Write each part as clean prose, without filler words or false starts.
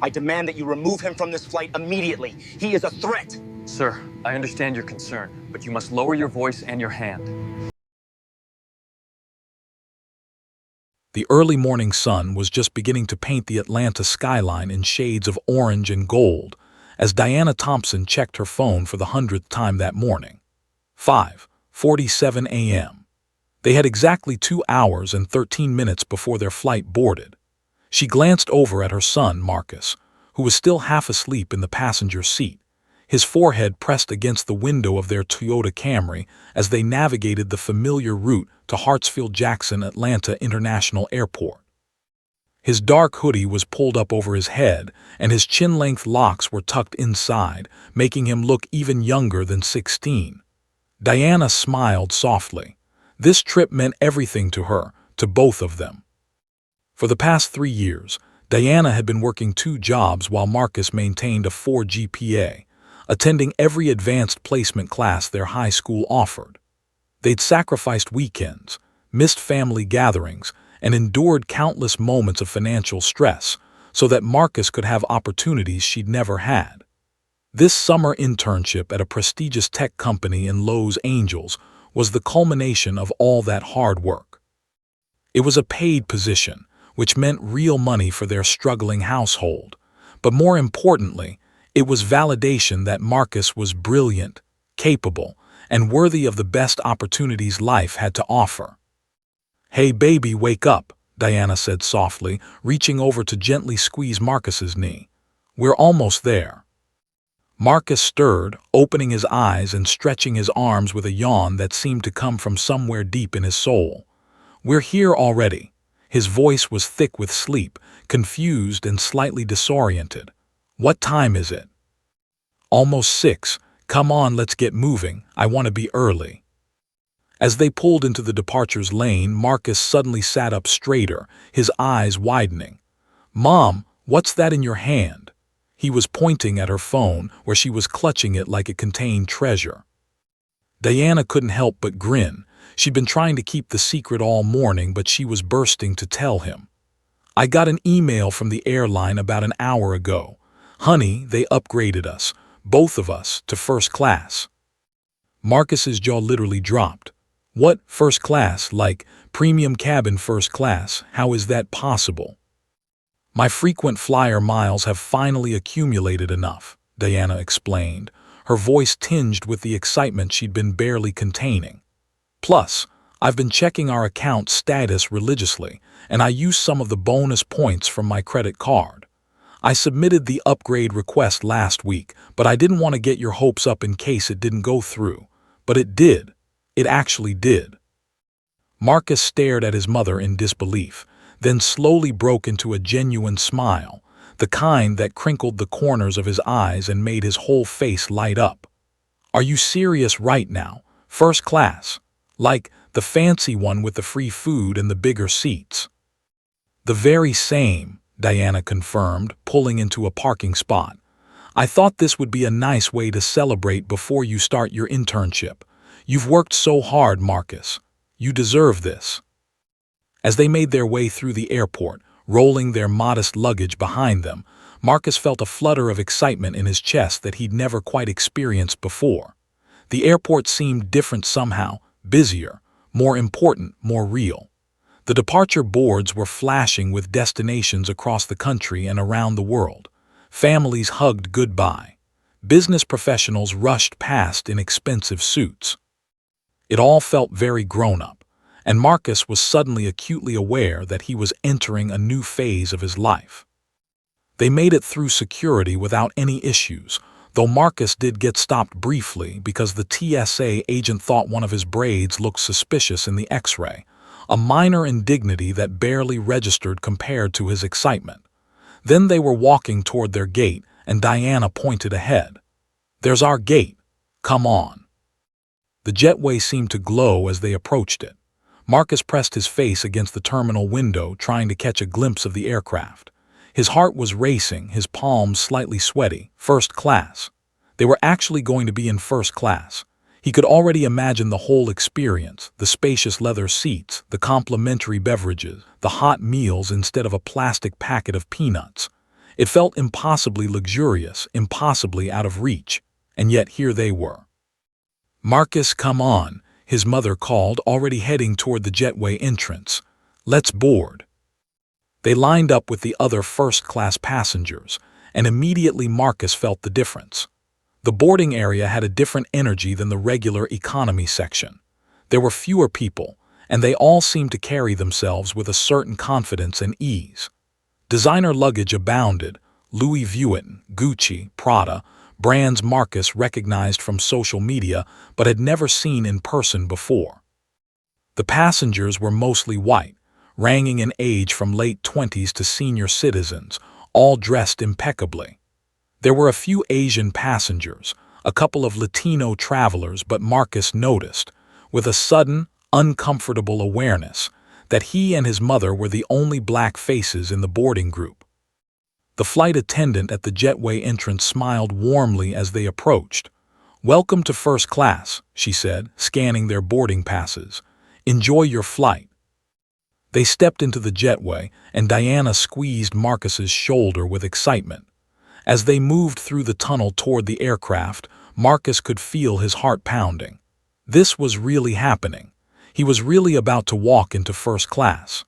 I demand that you remove him from this flight immediately. He is a threat. Sir, I understand your concern, but you must lower your voice and your hand. The early morning sun was just beginning to paint the Atlanta skyline in shades of orange and gold as Diana Thompson checked her phone for the 100th time that morning. 5:47 a.m. They had exactly 2 hours and 13 minutes before their flight boarded. She glanced over at her son, Marcus, who was still half asleep in the passenger seat, his forehead pressed against the window of their Toyota Camry as they navigated the familiar route to Hartsfield-Jackson Atlanta International Airport. His dark hoodie was pulled up over his head, and his chin-length locks were tucked inside, making him look even younger than 16. Diana smiled softly. This trip meant everything to her, to both of them. For the past 3 years, Diana had been working 2 jobs while Marcus maintained a 4 GPA, attending every advanced placement class their high school offered. They'd sacrificed weekends, missed family gatherings, and endured countless moments of financial stress so that Marcus could have opportunities she'd never had. This summer internship at a prestigious tech company in Los Angeles was the culmination of all that hard work. It was a paid position, which meant real money for their struggling household, but more importantly, it was validation that Marcus was brilliant, capable, and worthy of the best opportunities life had to offer. "Hey baby, wake up," Diana said softly, reaching over to gently squeeze Marcus's knee. "We're almost there." Marcus stirred, opening his eyes and stretching his arms with a yawn that seemed to come from somewhere deep in his soul. "We're here already." His voice was thick with sleep, confused and slightly disoriented. "What time is it?" "Almost 6. Come on, let's get moving. I want to be early." As they pulled into the departures lane, Marcus suddenly sat up straighter, his eyes widening. "Mom, what's that in your hand?" He was pointing at her phone, where she was clutching it like it contained treasure. Diana couldn't help but grin. She'd been trying to keep the secret all morning, but she was bursting to tell him. "I got an email from the airline about an hour ago. Honey, they upgraded us, both of us, to first class." Marcus's jaw literally dropped. "What, first class? Like premium cabin first class? How is that possible?" "My frequent flyer miles have finally accumulated enough," Diana explained, her voice tinged with the excitement she'd been barely containing. "Plus, I've been checking our account status religiously, and I used some of the bonus points from my credit card. I submitted the upgrade request last week, but I didn't want to get your hopes up in case it didn't go through. But it did. It actually did." Marcus stared at his mother in disbelief, then slowly broke into a genuine smile, the kind that crinkled the corners of his eyes and made his whole face light up. "Are you serious right now? First class? Like the fancy one with the free food and the bigger seats?" "The very same," Diana confirmed, pulling into a parking spot. "I thought this would be a nice way to celebrate before you start your internship. You've worked so hard, Marcus. You deserve this." As they made their way through the airport, rolling their modest luggage behind them, Marcus felt a flutter of excitement in his chest that he'd never quite experienced before. The airport seemed different somehow, busier, more important, more real. The departure boards were flashing with destinations across the country and around the world. Families hugged goodbye. Business professionals rushed past in expensive suits. It all felt very grown-up, and Marcus was suddenly acutely aware that he was entering a new phase of his life. They made it through security without any issues, though Marcus did get stopped briefly because the TSA agent thought one of his braids looked suspicious in the X-ray, a minor indignity that barely registered compared to his excitement. Then they were walking toward their gate, and Diana pointed ahead. "There's our gate. Come on." The jetway seemed to glow as they approached it. Marcus pressed his face against the terminal window, trying to catch a glimpse of the aircraft. His heart was racing, his palms slightly sweaty. First class. They were actually going to be in first class. He could already imagine the whole experience, the spacious leather seats, the complimentary beverages, the hot meals instead of a plastic packet of peanuts. It felt impossibly luxurious, impossibly out of reach, and yet here they were. "Marcus, come on," his mother called, already heading toward the jetway entrance. "Let's board." They lined up with the other first-class passengers, and immediately Marcus felt the difference. The boarding area had a different energy than the regular economy section. There were fewer people, and they all seemed to carry themselves with a certain confidence and ease. Designer luggage abounded: Louis Vuitton, Gucci, Prada, brands Marcus recognized from social media but had never seen in person before. The passengers were mostly white, ranging in age from late 20s to senior citizens, all dressed impeccably. There were a few Asian passengers, a couple of Latino travelers, but Marcus noticed, with a sudden, uncomfortable awareness, that he and his mother were the only black faces in the boarding group. The flight attendant at the jetway entrance smiled warmly as they approached. "Welcome to first class," she said, scanning their boarding passes. "Enjoy your flight." They stepped into the jetway, and Diana squeezed Marcus's shoulder with excitement. As they moved through the tunnel toward the aircraft, Marcus could feel his heart pounding. This was really happening. He was really about to walk into first class.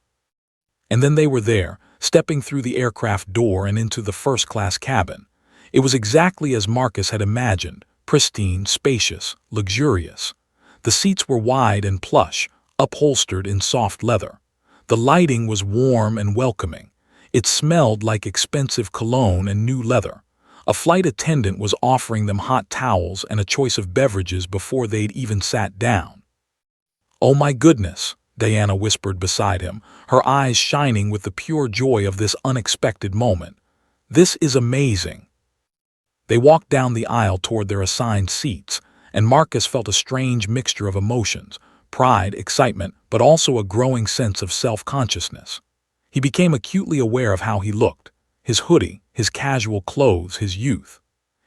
And then they were there, stepping through the aircraft door and into the first-class cabin. It was exactly as Marcus had imagined: pristine, spacious, luxurious. The seats were wide and plush, upholstered in soft leather. The lighting was warm and welcoming. It smelled like expensive cologne and new leather. A flight attendant was offering them hot towels and a choice of beverages before they'd even sat down. "Oh my goodness," Diana whispered beside him, her eyes shining with the pure joy of this unexpected moment. "This is amazing." They walked down the aisle toward their assigned seats, and Marcus felt a strange mixture of emotions: pride, excitement, but also a growing sense of self-consciousness. He became acutely aware of how he looked: his hoodie, his casual clothes, his youth.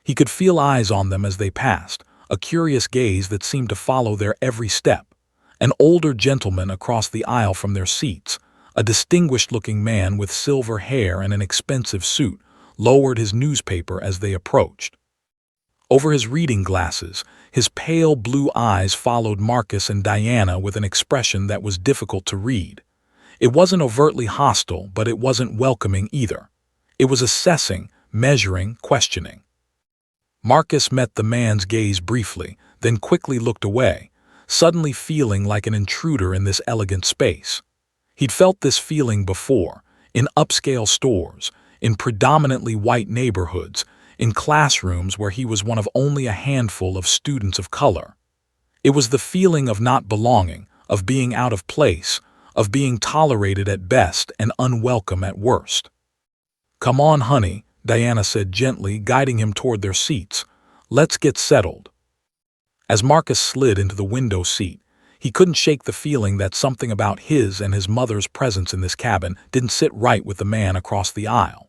He could feel eyes on them as they passed, a curious gaze that seemed to follow their every step. An older gentleman across the aisle from their seats, a distinguished-looking man with silver hair and an expensive suit, lowered his newspaper as they approached. Over his reading glasses, his pale blue eyes followed Marcus and Diana with an expression that was difficult to read. It wasn't overtly hostile, but it wasn't welcoming either. It was assessing, measuring, questioning. Marcus met the man's gaze briefly, then quickly looked away, suddenly feeling like an intruder in this elegant space. He'd felt this feeling before, in upscale stores, in predominantly white neighborhoods, in classrooms where he was one of only a handful of students of color. It was the feeling of not belonging, of being out of place, of being tolerated at best and unwelcome at worst. "Come on, honey," Diana said gently, guiding him toward their seats. "Let's get settled." As Marcus slid into the window seat, he couldn't shake the feeling that something about his and his mother's presence in this cabin didn't sit right with the man across the aisle.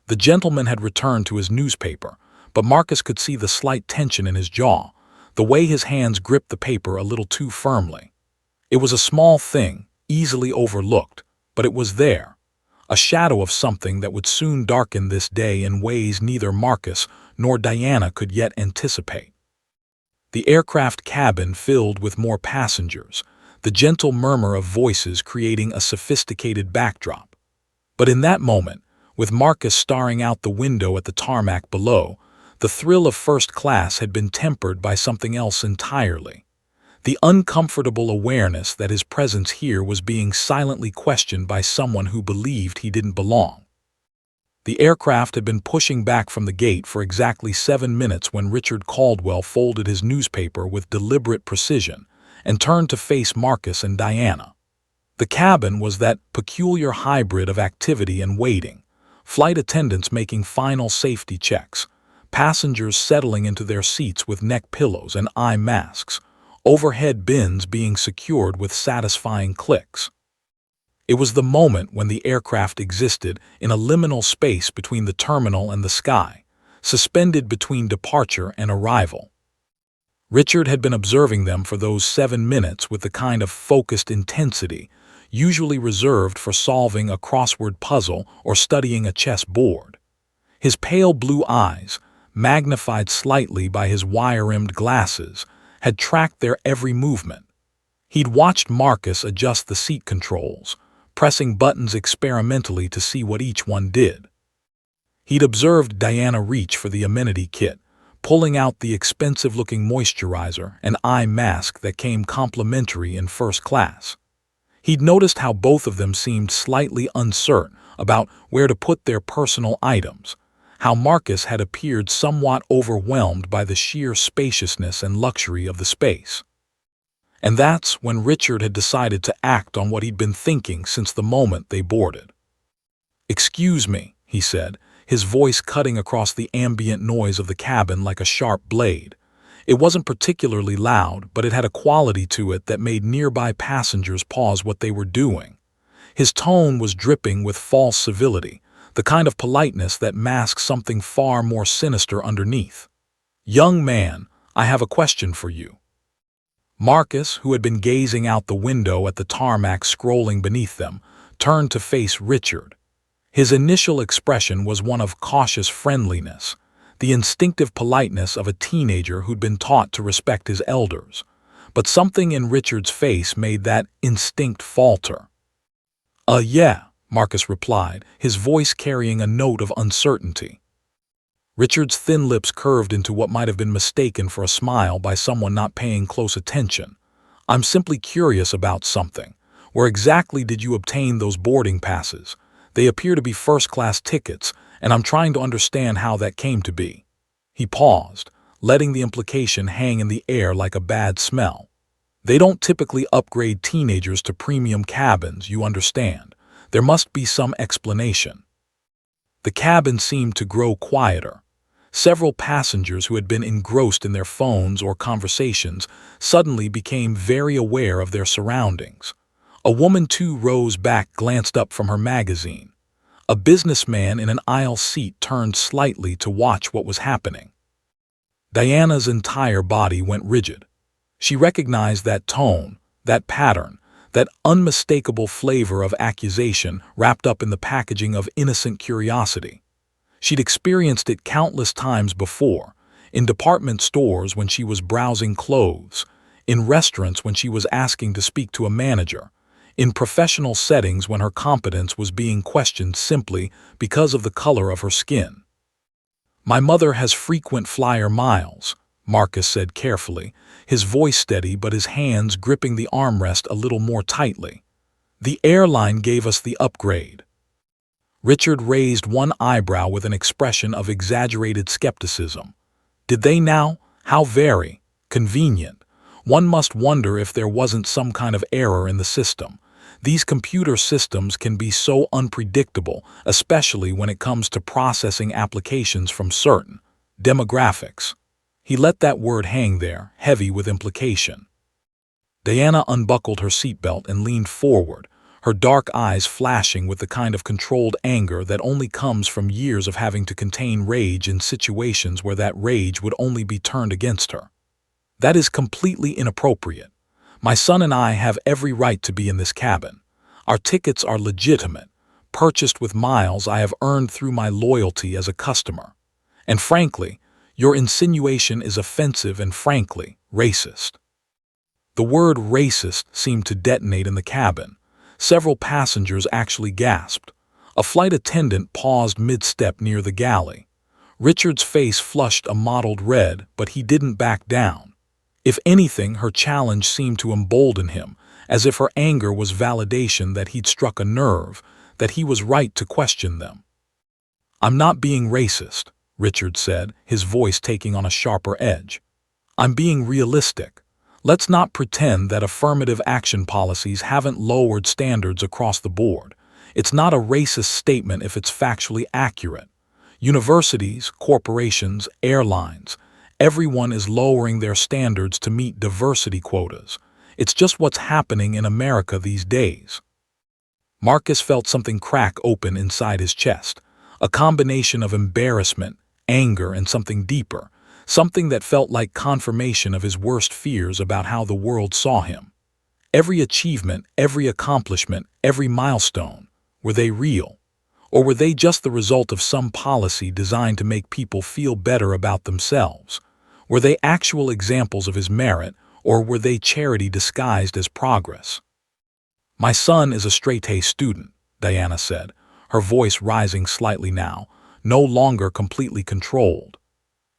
The gentleman had returned to his newspaper, but Marcus could see the slight tension in his jaw, the way his hands gripped the paper a little too firmly. It was a small thing, easily overlooked, but it was there, a shadow of something that would soon darken this day in ways neither Marcus nor Diana could yet anticipate. The aircraft cabin filled with more passengers, the gentle murmur of voices creating a sophisticated backdrop. But in that moment, with Marcus staring out the window at the tarmac below, the thrill of first class had been tempered by something else entirely: the uncomfortable awareness that his presence here was being silently questioned by someone who believed he didn't belong. The aircraft had been pushing back from the gate for exactly 7 minutes when Richard Caldwell folded his newspaper with deliberate precision and turned to face Marcus and Diana. The cabin was that peculiar hybrid of activity and waiting: flight attendants making final safety checks, passengers settling into their seats with neck pillows and eye masks, overhead bins being secured with satisfying clicks. It was the moment when the aircraft existed in a liminal space between the terminal and the sky, suspended between departure and arrival. Richard had been observing them for those 7 minutes with the kind of focused intensity usually reserved for solving a crossword puzzle or studying a chess board. His pale blue eyes, magnified slightly by his wire-rimmed glasses, had tracked their every movement. He'd watched Marcus adjust the seat controls, pressing buttons experimentally to see what each one did. He'd observed Diana reach for the amenity kit, pulling out the expensive-looking moisturizer and eye mask that came complimentary in first class. He'd noticed how both of them seemed slightly uncertain about where to put their personal items, how Marcus had appeared somewhat overwhelmed by the sheer spaciousness and luxury of the space. And that's when Richard had decided to act on what he'd been thinking since the moment they boarded. "Excuse me," he said, his voice cutting across the ambient noise of the cabin like a sharp blade. It wasn't particularly loud, but it had a quality to it that made nearby passengers pause what they were doing. His tone was dripping with false civility, the kind of politeness that masks something far more sinister underneath. "Young man, I have a question for you." Marcus, who had been gazing out the window at the tarmac scrolling beneath them, turned to face Richard. His initial expression was one of cautious friendliness, the instinctive politeness of a teenager who'd been taught to respect his elders. But something in Richard's face made that instinct falter. Yeah," Marcus replied, his voice carrying a note of uncertainty. Richard's thin lips curved into what might have been mistaken for a smile by someone not paying close attention. "I'm simply curious about something. Where exactly did you obtain those boarding passes? They appear to be first-class tickets, and I'm trying to understand how that came to be." He paused, letting the implication hang in the air like a bad smell. "They don't typically upgrade teenagers to premium cabins, you understand. There must be some explanation." The cabin seemed to grow quieter. Several passengers who had been engrossed in their phones or conversations suddenly became very aware of their surroundings. A woman 2 rows back glanced up from her magazine. A businessman in an aisle seat turned slightly to watch what was happening. Diana's entire body went rigid. She recognized that tone, that pattern, that unmistakable flavor of accusation wrapped up in the packaging of innocent curiosity. She'd experienced it countless times before, in department stores when she was browsing clothes, in restaurants when she was asking to speak to a manager, in professional settings when her competence was being questioned simply because of the color of her skin. "My mother has frequent flyer miles," Marcus said carefully, his voice steady but his hands gripping the armrest a little more tightly. "The airline gave us the upgrade." Richard raised one eyebrow with an expression of exaggerated skepticism. "Did they now? How very convenient. One must wonder if there wasn't some kind of error in the system. These computer systems can be so unpredictable, especially when it comes to processing applications from certain demographics." He let that word hang there, heavy with implication. Diana unbuckled her seatbelt and leaned forward, her dark eyes flashing with the kind of controlled anger that only comes from years of having to contain rage in situations where that rage would only be turned against her. "That is completely inappropriate. My son and I have every right to be in this cabin. Our tickets are legitimate, purchased with miles I have earned through my loyalty as a customer. And frankly, your insinuation is offensive and frankly, racist." The word racist seemed to detonate in the cabin. Several passengers actually gasped. A flight attendant paused mid-step near the galley. Richard's face flushed a mottled red, but he didn't back down. If anything, her challenge seemed to embolden him, as if her anger was validation that he'd struck a nerve, that he was right to question them. "I'm not being racist," Richard said, his voice taking on a sharper edge. "I'm being realistic. Let's not pretend that affirmative action policies haven't lowered standards across the board. It's not a racist statement if it's factually accurate. Universities, corporations, airlines, everyone is lowering their standards to meet diversity quotas. It's just what's happening in America these days." Marcus felt something crack open inside his chest, a combination of embarrassment, anger, and something deeper, something that felt like confirmation of his worst fears about how the world saw him. Every achievement, every accomplishment, every milestone, were they real? Or were they just the result of some policy designed to make people feel better about themselves? Were they actual examples of his merit, or were they charity disguised as progress? "My son is a straight-A student," Diana said, her voice rising slightly now, no longer completely controlled.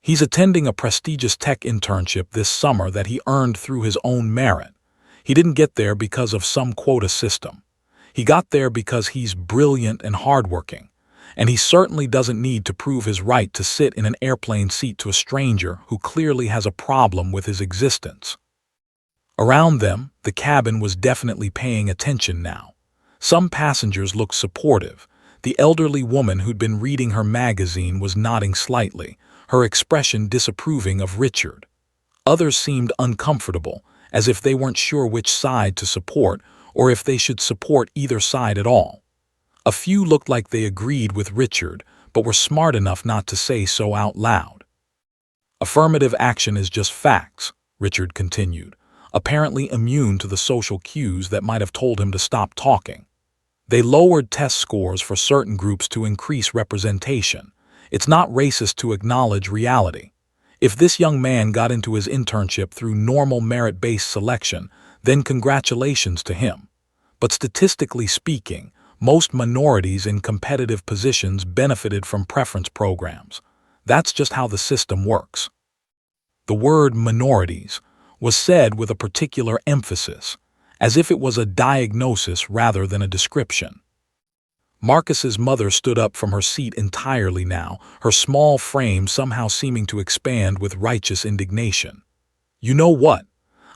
"He's attending a prestigious tech internship this summer that he earned through his own merit. He didn't get there because of some quota system. He got there because he's brilliant and hardworking, and he certainly doesn't need to prove his right to sit in an airplane seat to a stranger who clearly has a problem with his existence." Around them, the cabin was definitely paying attention now. Some passengers looked supportive. The elderly woman who'd been reading her magazine was nodding slightly, her expression disapproving of Richard. Others seemed uncomfortable, as if they weren't sure which side to support or if they should support either side at all. A few looked like they agreed with Richard, but were smart enough not to say so out loud. "Affirmative action is just facts," Richard continued, apparently immune to the social cues that might have told him to stop talking. "They lowered test scores for certain groups to increase representation. It's not racist to acknowledge reality. If this young man got into his internship through normal merit-based selection, then congratulations to him. But statistically speaking, most minorities in competitive positions benefited from preference programs. That's just how the system works." The word minorities was said with a particular emphasis, as if it was a diagnosis rather than a description. Marcus's mother stood up from her seat entirely now, her small frame somehow seeming to expand with righteous indignation. "You know what?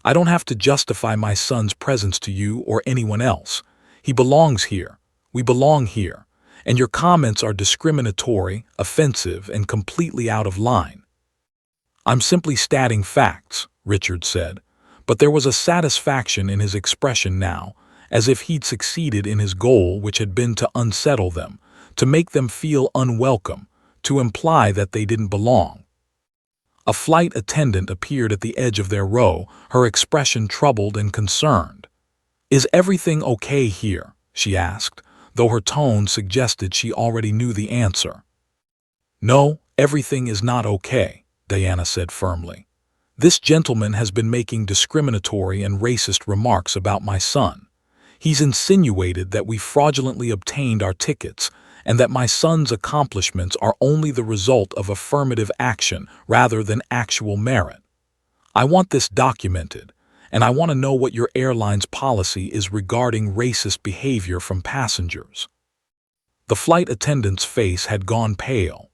I don't have to justify my son's presence to you or anyone else. He belongs here. We belong here. And your comments are discriminatory, offensive, and completely out of line." "I'm simply stating facts," Richard said, but there was a satisfaction in his expression now, as if he'd succeeded in his goal, which had been to unsettle them, to make them feel unwelcome, to imply that they didn't belong. A flight attendant appeared at the edge of their row, her expression troubled and concerned. "Is everything okay here?" she asked, though her tone suggested she already knew the answer. "No, everything is not okay," Diana said firmly. "This gentleman has been making discriminatory and racist remarks about my son. He's insinuated that we fraudulently obtained our tickets and that my son's accomplishments are only the result of affirmative action rather than actual merit. I want this documented, and I want to know what your airline's policy is regarding racist behavior from passengers." The flight attendant's face had gone pale.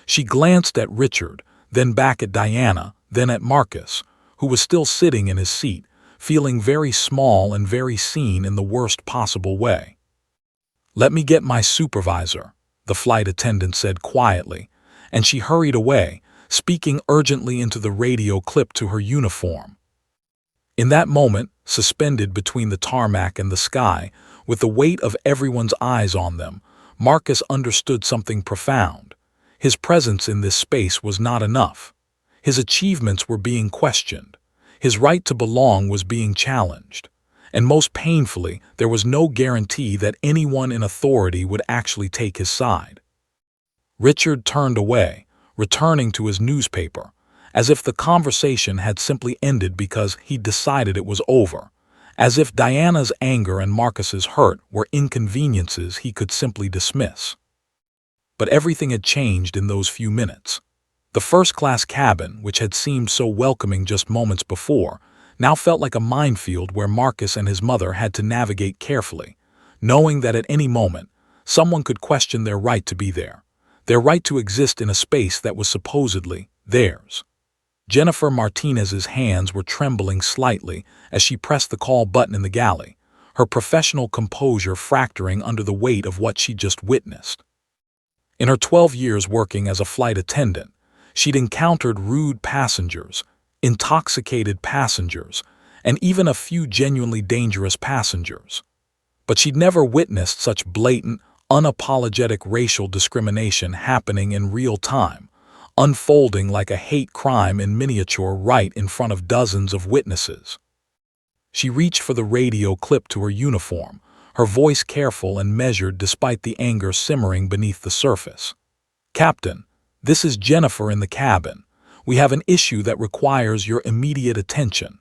She glanced at Richard, then back at Diana, then at Marcus, who was still sitting in his seat, feeling very small and very seen in the worst possible way. "Let me get my supervisor," the flight attendant said quietly, and she hurried away, speaking urgently into the radio clipped to her uniform. In that moment, suspended between the tarmac and the sky, with the weight of everyone's eyes on them, Marcus understood something profound. His presence in this space was not enough. His achievements were being questioned. His right to belong was being challenged. And most painfully, there was no guarantee that anyone in authority would actually take his side. Richard turned away, returning to his newspaper, as if the conversation had simply ended because he'd decided it was over, as if Diana's anger and Marcus's hurt were inconveniences he could simply dismiss. But everything had changed in those few minutes. The first-class cabin, which had seemed so welcoming just moments before, now felt like a minefield where Marcus and his mother had to navigate carefully, knowing that at any moment, someone could question their right to be there, their right to exist in a space that was supposedly theirs. Jennifer Martinez's hands were trembling slightly as she pressed the call button in the galley, her professional composure fracturing under the weight of what she'd just witnessed. In her 12 years working as a flight attendant, she'd encountered rude passengers, intoxicated passengers, and even a few genuinely dangerous passengers. But she'd never witnessed such blatant, unapologetic racial discrimination happening in real time, unfolding like a hate crime in miniature right in front of dozens of witnesses. She reached for the radio clipped to her uniform, her voice careful and measured despite the anger simmering beneath the surface. "Captain, this is Jennifer in the cabin. We have an issue that requires your immediate attention.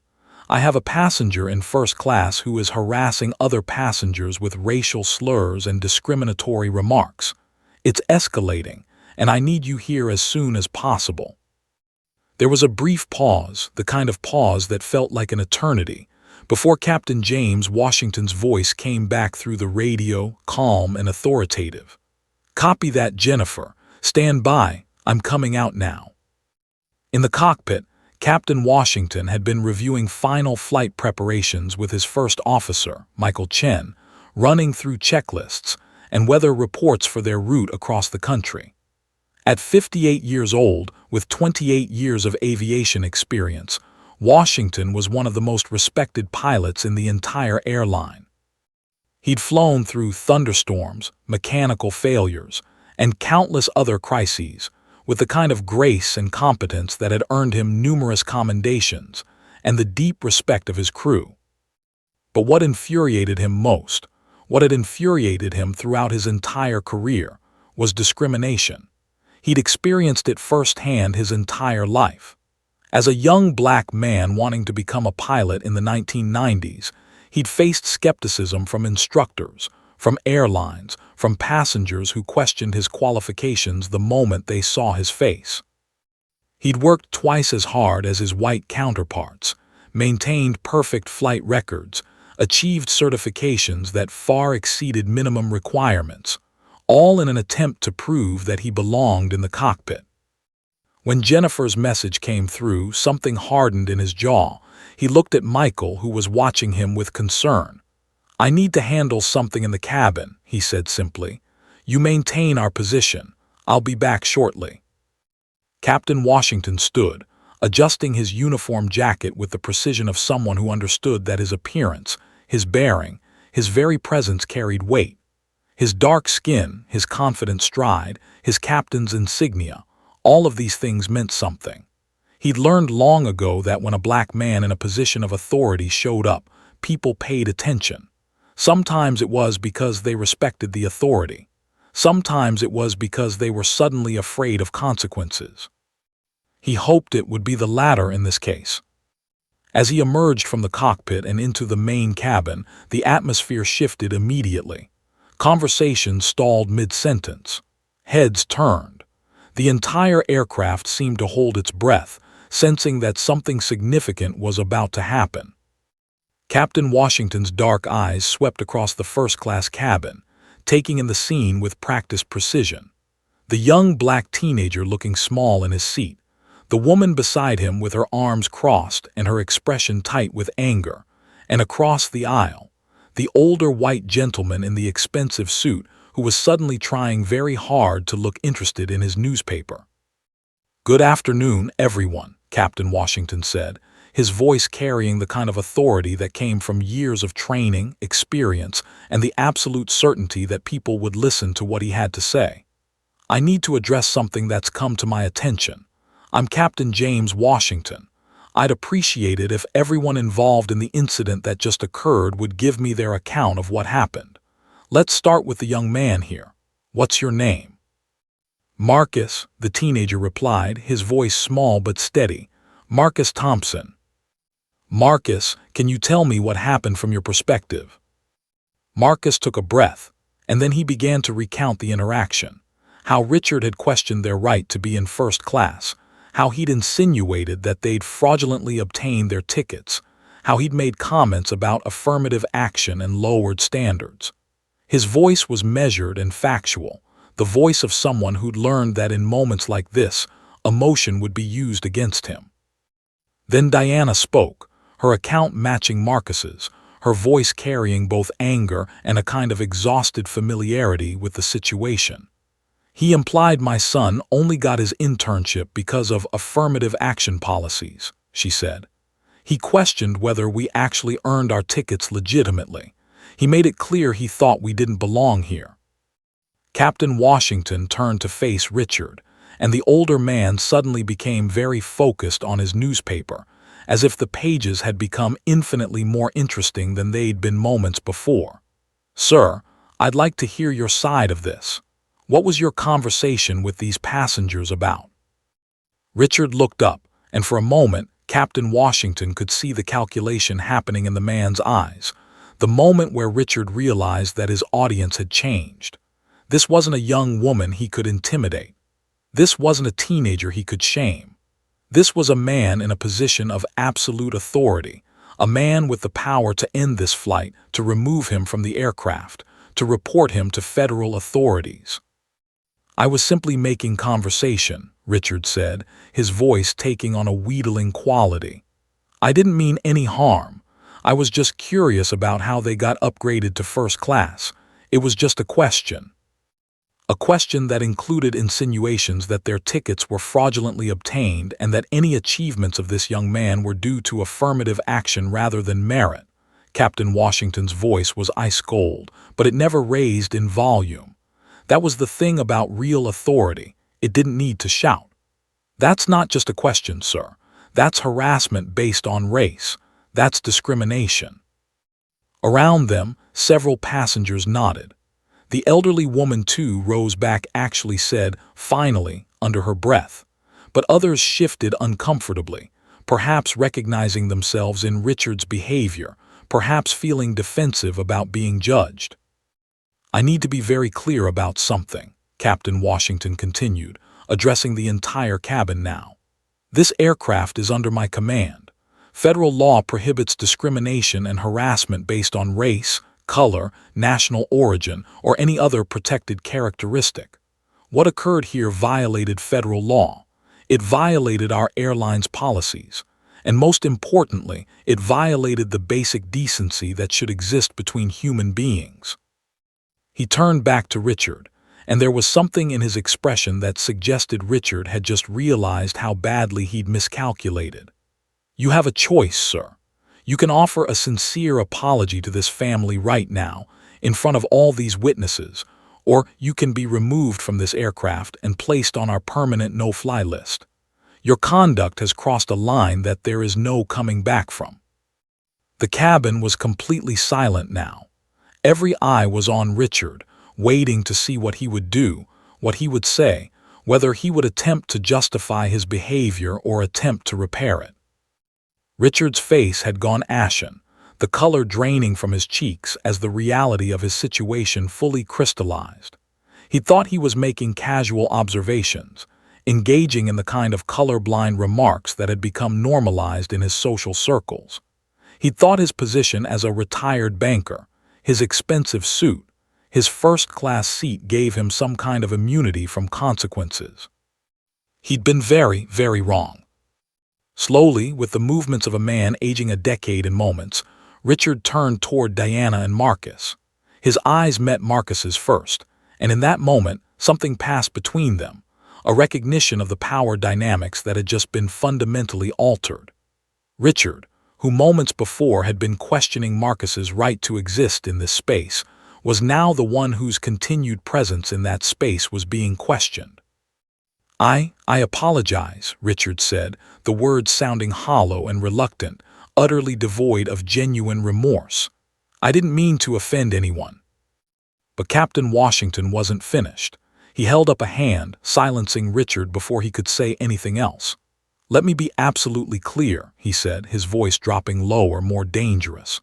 I have a passenger in first class who is harassing other passengers with racial slurs and discriminatory remarks. It's escalating, and I need you here as soon as possible." There was a brief pause, the kind of pause that felt like an eternity, before Captain James Washington's voice came back through the radio, calm and authoritative. "Copy that, Jennifer. Stand by. I'm coming out now." In the cockpit, Captain Washington had been reviewing final flight preparations with his first officer, Michael Chen, running through checklists and weather reports for their route across the country. At 58 years old, with 28 years of aviation experience, Washington was one of the most respected pilots in the entire airline. He'd flown through thunderstorms, mechanical failures, and countless other crises, with the kind of grace and competence that had earned him numerous commendations and the deep respect of his crew. But what infuriated him most, what had infuriated him throughout his entire career, was discrimination. He'd experienced it firsthand his entire life. As a young black man wanting to become a pilot in the 1990s, he'd faced skepticism from instructors, from airlines, from passengers who questioned his qualifications the moment they saw his face. He'd worked twice as hard as his white counterparts, maintained perfect flight records, achieved certifications that far exceeded minimum requirements, all in an attempt to prove that he belonged in the cockpit. When Jennifer's message came through, something hardened in his jaw. He looked at Michael, who was watching him with concern. "I need to handle something in the cabin," he said simply. "You maintain our position. I'll be back shortly." Captain Washington stood, adjusting his uniform jacket with the precision of someone who understood that his appearance, his bearing, his very presence carried weight. His dark skin, his confident stride, his captain's insignia, all of these things meant something. He'd learned long ago that when a black man in a position of authority showed up, people paid attention. Sometimes it was because they respected the authority. Sometimes it was because they were suddenly afraid of consequences. He hoped it would be the latter in this case. As he emerged from the cockpit and into the main cabin, the atmosphere shifted immediately. Conversation stalled mid-sentence. Heads turned. The entire aircraft seemed to hold its breath, sensing that something significant was about to happen. Captain Washington's dark eyes swept across the first-class cabin, taking in the scene with practiced precision. The young black teenager looking small in his seat, the woman beside him with her arms crossed and her expression tight with anger, and across the aisle, the older white gentleman in the expensive suit who was suddenly trying very hard to look interested in his newspaper. "Good afternoon, everyone," Captain Washington said, his voice carrying the kind of authority that came from years of training, experience, and the absolute certainty that people would listen to what he had to say. "I need to address something that's come to my attention. I'm Captain James Washington. I'd appreciate it if everyone involved in the incident that just occurred would give me their account of what happened. Let's start with the young man here. What's your name?" "Marcus," the teenager replied, his voice small but steady. "Marcus Thompson." "Marcus, can you tell me what happened from your perspective?" Marcus took a breath, and then he began to recount the interaction. How Richard had questioned their right to be in first class, how he'd insinuated that they'd fraudulently obtained their tickets, how he'd made comments about affirmative action and lowered standards. His voice was measured and factual, the voice of someone who'd learned that in moments like this, emotion would be used against him. Then Diana spoke, her account matching Marcus's, her voice carrying both anger and a kind of exhausted familiarity with the situation. "He implied my son only got his internship because of affirmative action policies," she said. "He questioned whether we actually earned our tickets legitimately. He made it clear he thought we didn't belong here." Captain Washington turned to face Richard, and the older man suddenly became very focused on his newspaper, as if the pages had become infinitely more interesting than they'd been moments before. Sir, I'd like to hear your side of this. What was your conversation with these passengers about? Richard looked up, and for a moment, Captain Washington could see the calculation happening in the man's eyes, the moment where Richard realized that his audience had changed. This wasn't a young woman he could intimidate. This wasn't a teenager he could shame. This was a man in a position of absolute authority, a man with the power to end this flight, to remove him from the aircraft, to report him to federal authorities. I was simply making conversation, Richard said, his voice taking on a wheedling quality. I didn't mean any harm. I was just curious about how they got upgraded to first class. It was just a question. A question that included insinuations that their tickets were fraudulently obtained and that any achievements of this young man were due to affirmative action rather than merit. Captain Washington's voice was ice cold, but it never raised in volume. That was the thing about real authority. It didn't need to shout. That's not just a question, sir. That's harassment based on race. That's discrimination. Around them, several passengers nodded. The elderly woman, too, rose back, actually said, finally, under her breath. But others shifted uncomfortably, perhaps recognizing themselves in Richard's behavior, perhaps feeling defensive about being judged. I need to be very clear about something, Captain Washington continued, addressing the entire cabin now. This aircraft is under my command. Federal law prohibits discrimination and harassment based on race, color, national origin, or any other protected characteristic. What occurred here violated federal law. It violated our airline's policies. And most importantly, it violated the basic decency that should exist between human beings. He turned back to Richard, and there was something in his expression that suggested Richard had just realized how badly he'd miscalculated. You have a choice, sir. You can offer a sincere apology to this family right now, in front of all these witnesses, or you can be removed from this aircraft and placed on our permanent no-fly list. Your conduct has crossed a line that there is no coming back from. The cabin was completely silent now. Every eye was on Richard, waiting to see what he would do, what he would say, whether he would attempt to justify his behavior or attempt to repair it. Richard's face had gone ashen, the color draining from his cheeks as the reality of his situation fully crystallized. He thought he was making casual observations, engaging in the kind of colorblind remarks that had become normalized in his social circles. He thought his position as a retired banker, his expensive suit, his first-class seat gave him some kind of immunity from consequences. He'd been very, very wrong. Slowly, with the movements of a man aging a decade in moments, Richard turned toward Diana and Marcus. His eyes met Marcus's first, and in that moment, something passed between them, a recognition of the power dynamics that had just been fundamentally altered. Richard, who moments before had been questioning Marcus's right to exist in this space, was now the one whose continued presence in that space was being questioned. I apologize, Richard said, the words sounding hollow and reluctant, utterly devoid of genuine remorse. I didn't mean to offend anyone. But Captain Washington wasn't finished. He held up a hand, silencing Richard before he could say anything else. Let me be absolutely clear, he said, his voice dropping lower, more dangerous.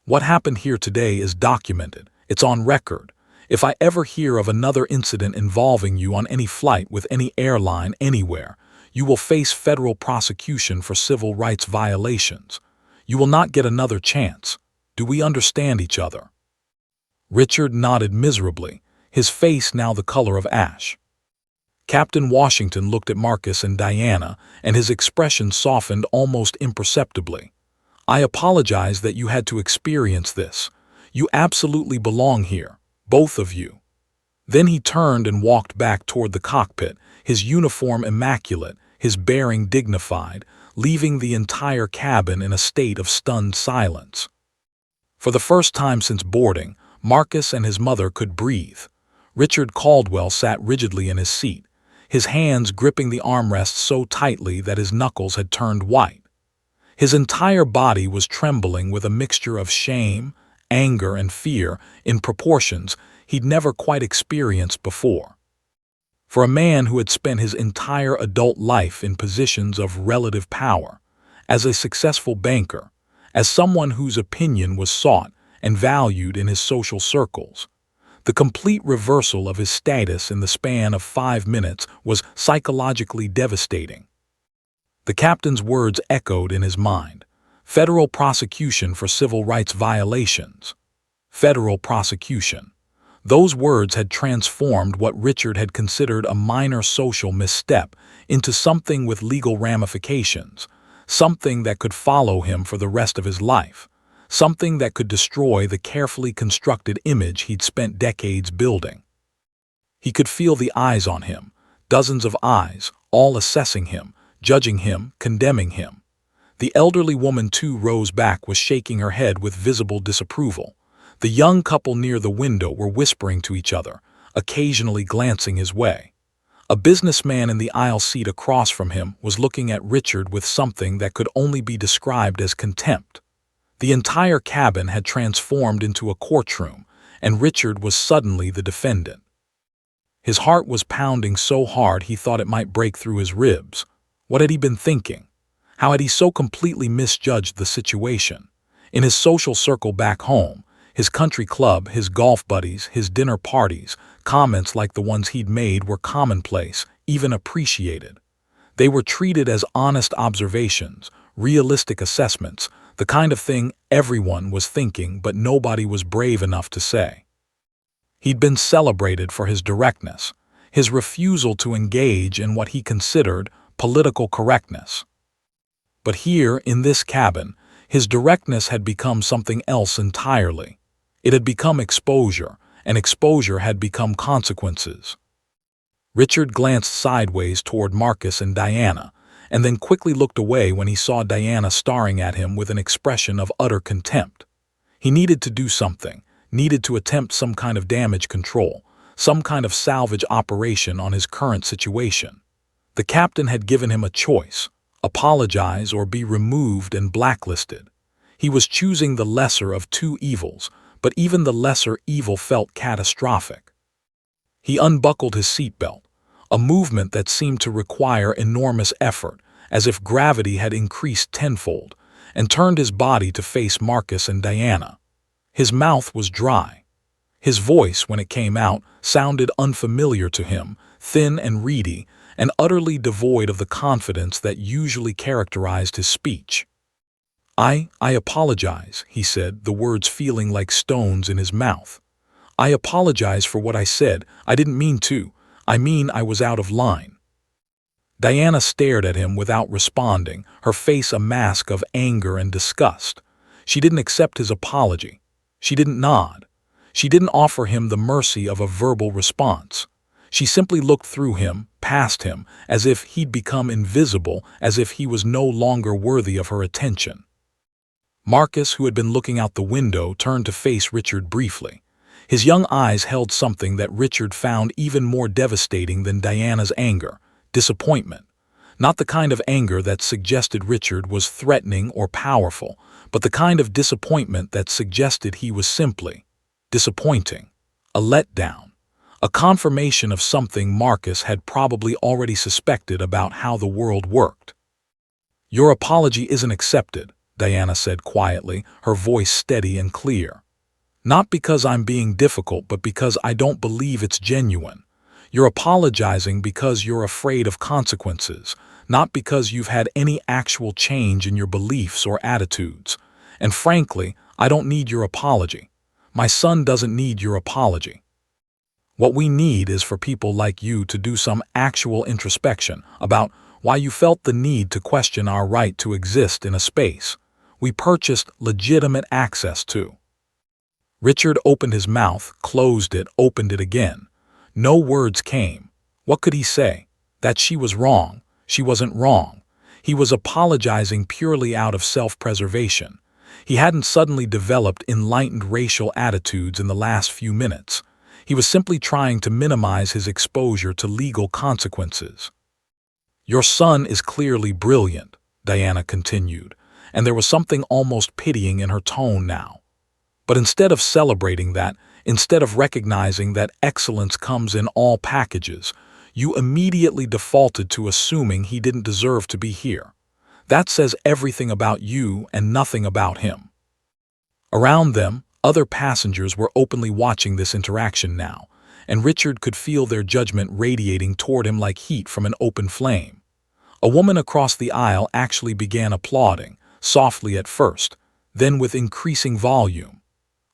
What happened here today is documented. It's on record. If I ever hear of another incident involving you on any flight with any airline anywhere, you will face federal prosecution for civil rights violations. You will not get another chance. Do we understand each other? Richard nodded miserably, his face now the color of ash. Captain Washington looked at Marcus and Diana, and his expression softened almost imperceptibly. I apologize that you had to experience this. You absolutely belong here. Both of you. Then he turned and walked back toward the cockpit, his uniform immaculate, his bearing dignified, leaving the entire cabin in a state of stunned silence. For the first time since boarding, Marcus and his mother could breathe. Richard Caldwell sat rigidly in his seat, his hands gripping the armrests so tightly that his knuckles had turned white. His entire body was trembling with a mixture of shame, anger, and fear in proportions he'd never quite experienced before. For a man who had spent his entire adult life in positions of relative power, as a successful banker, as someone whose opinion was sought and valued in his social circles, the complete reversal of his status in the span of 5 minutes was psychologically devastating. The captain's words echoed in his mind. Federal prosecution for civil rights violations. Federal prosecution. Those words had transformed what Richard had considered a minor social misstep into something with legal ramifications, something that could follow him for the rest of his life, something that could destroy the carefully constructed image he'd spent decades building. He could feel the eyes on him, dozens of eyes, all assessing him, judging him, condemning him. The elderly woman too rose back, was shaking her head with visible disapproval. The young couple near the window were whispering to each other, occasionally glancing his way. A businessman in the aisle seat across from him was looking at Richard with something that could only be described as contempt. The entire cabin had transformed into a courtroom, and Richard was suddenly the defendant. His heart was pounding so hard he thought it might break through his ribs. What had he been thinking? How had he so completely misjudged the situation? In his social circle back home, his country club, his golf buddies, his dinner parties, comments like the ones he'd made were commonplace, even appreciated. They were treated as honest observations, realistic assessments, the kind of thing everyone was thinking but nobody was brave enough to say. He'd been celebrated for his directness, his refusal to engage in what he considered political correctness. But here, in this cabin, his directness had become something else entirely. It had become exposure, and exposure had become consequences. Richard glanced sideways toward Marcus and Diana, and then quickly looked away when he saw Diana staring at him with an expression of utter contempt. He needed to do something, needed to attempt some kind of damage control, some kind of salvage operation on his current situation. The captain had given him a choice: apologize or be removed and blacklisted. He was choosing the lesser of two evils, but even the lesser evil felt catastrophic. He unbuckled his seatbelt, a movement that seemed to require enormous effort, as if gravity had increased tenfold, and turned his body to face Marcus and Diana. His mouth was dry. His voice, when it came out, sounded unfamiliar to him, thin and reedy, and utterly devoid of the confidence that usually characterized his speech. I apologize, he said, the words feeling like stones in his mouth. I apologize for what I said. I didn't mean to. I mean, I was out of line. Diana stared at him without responding, her face a mask of anger and disgust. She didn't accept his apology. She didn't nod. She didn't offer him the mercy of a verbal response. She simply looked through him, past him, as if he'd become invisible, as if he was no longer worthy of her attention. Marcus, who had been looking out the window, turned to face Richard briefly. His young eyes held something that Richard found even more devastating than Diana's anger: disappointment. Not the kind of anger that suggested Richard was threatening or powerful, but the kind of disappointment that suggested he was simply disappointing, a letdown, a confirmation of something Marcus had probably already suspected about how the world worked. Your apology isn't accepted, Diana said quietly, her voice steady and clear. Not because I'm being difficult, but because I don't believe it's genuine. You're apologizing because you're afraid of consequences, not because you've had any actual change in your beliefs or attitudes. And frankly, I don't need your apology. My son doesn't need your apology. What we need is for people like you to do some actual introspection about why you felt the need to question our right to exist in a space we purchased legitimate access to. Richard opened his mouth, closed it, opened it again. No words came. What could he say? That she was wrong. She wasn't wrong. He was apologizing purely out of self-preservation. He hadn't suddenly developed enlightened racial attitudes in the last few minutes. He was simply trying to minimize his exposure to legal consequences. Your son is clearly brilliant, Diana continued, and there was something almost pitying in her tone now. But instead of celebrating that, instead of recognizing that excellence comes in all packages, you immediately defaulted to assuming he didn't deserve to be here. That says everything about you and nothing about him. Around them, other passengers were openly watching this interaction now, and Richard could feel their judgment radiating toward him like heat from an open flame. A woman across the aisle actually began applauding, softly at first, then with increasing volume.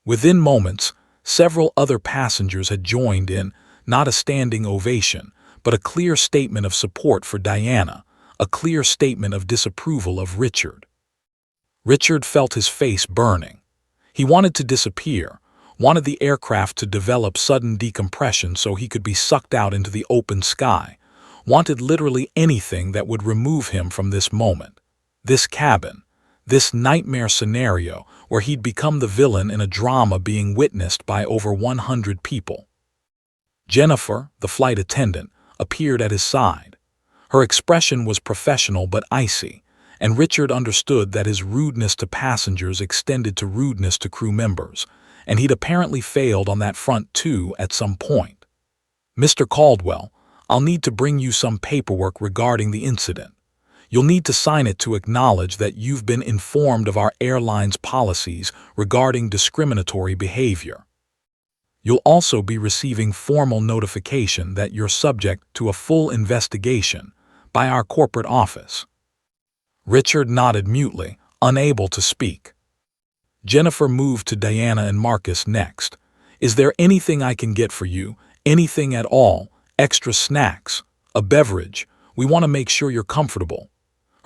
Within moments, several other passengers had joined in, not a standing ovation, but a clear statement of support for Diana, a clear statement of disapproval of Richard. Richard felt his face burning. He wanted to disappear, wanted the aircraft to develop sudden decompression so he could be sucked out into the open sky, wanted literally anything that would remove him from this moment, this cabin, this nightmare scenario where he'd become the villain in a drama being witnessed by over 100 people. Jennifer, the flight attendant, appeared at his side. Her expression was professional but icy, and Richard understood that his rudeness to passengers extended to rudeness to crew members, and he'd apparently failed on that front too at some point. "Mr. Caldwell, I'll need to bring you some paperwork regarding the incident. You'll need to sign it to acknowledge that you've been informed of our airline's policies regarding discriminatory behavior. You'll also be receiving formal notification that you're subject to a full investigation by our corporate office." Richard nodded mutely, unable to speak. Jennifer moved to Diana and Marcus next. "Is there anything I can get for you? Anything at all? Extra snacks? A beverage? We want to make sure you're comfortable."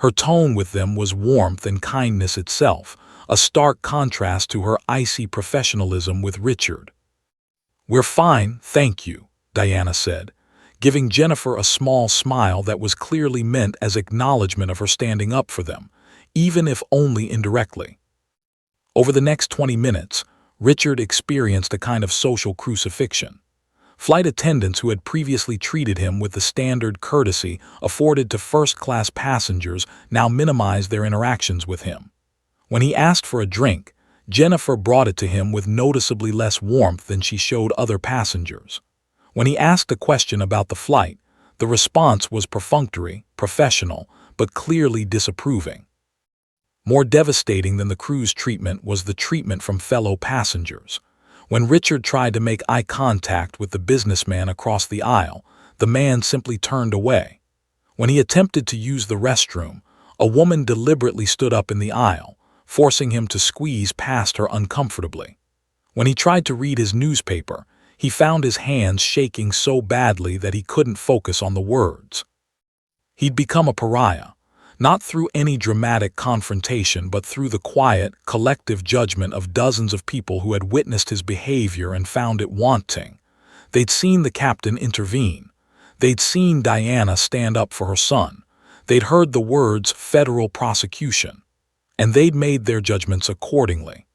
Her tone with them was warmth and kindness itself, a stark contrast to her icy professionalism with Richard. "We're fine, thank you," Diana said, giving Jennifer a small smile that was clearly meant as acknowledgement of her standing up for them, even if only indirectly. Over the next 20 minutes, Richard experienced a kind of social crucifixion. Flight attendants who had previously treated him with the standard courtesy afforded to first-class passengers now minimized their interactions with him. When he asked for a drink, Jennifer brought it to him with noticeably less warmth than she showed other passengers. When he asked a question about the flight, the response was perfunctory, professional, but clearly disapproving. More devastating than the crew's treatment was the treatment from fellow passengers. When Richard tried to make eye contact with the businessman across the aisle, the man simply turned away. When he attempted to use the restroom, a woman deliberately stood up in the aisle, forcing him to squeeze past her uncomfortably. When he tried to read his newspaper, he found his hands shaking so badly that he couldn't focus on the words. He'd become a pariah, not through any dramatic confrontation but through the quiet, collective judgment of dozens of people who had witnessed his behavior and found it wanting. They'd seen the captain intervene. They'd seen Diana stand up for her son. They'd heard the words federal prosecution, and they'd made their judgments accordingly.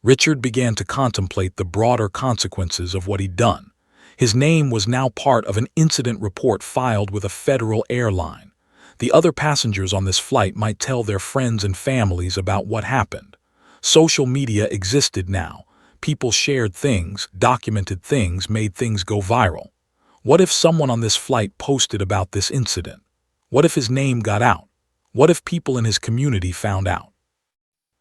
Richard began to contemplate the broader consequences of what he'd done. His name was now part of an incident report filed with a federal airline. The other passengers on this flight might tell their friends and families about what happened. Social media existed now. People shared things, documented things, made things go viral. What if someone on this flight posted about this incident? What if his name got out? What if people in his community found out?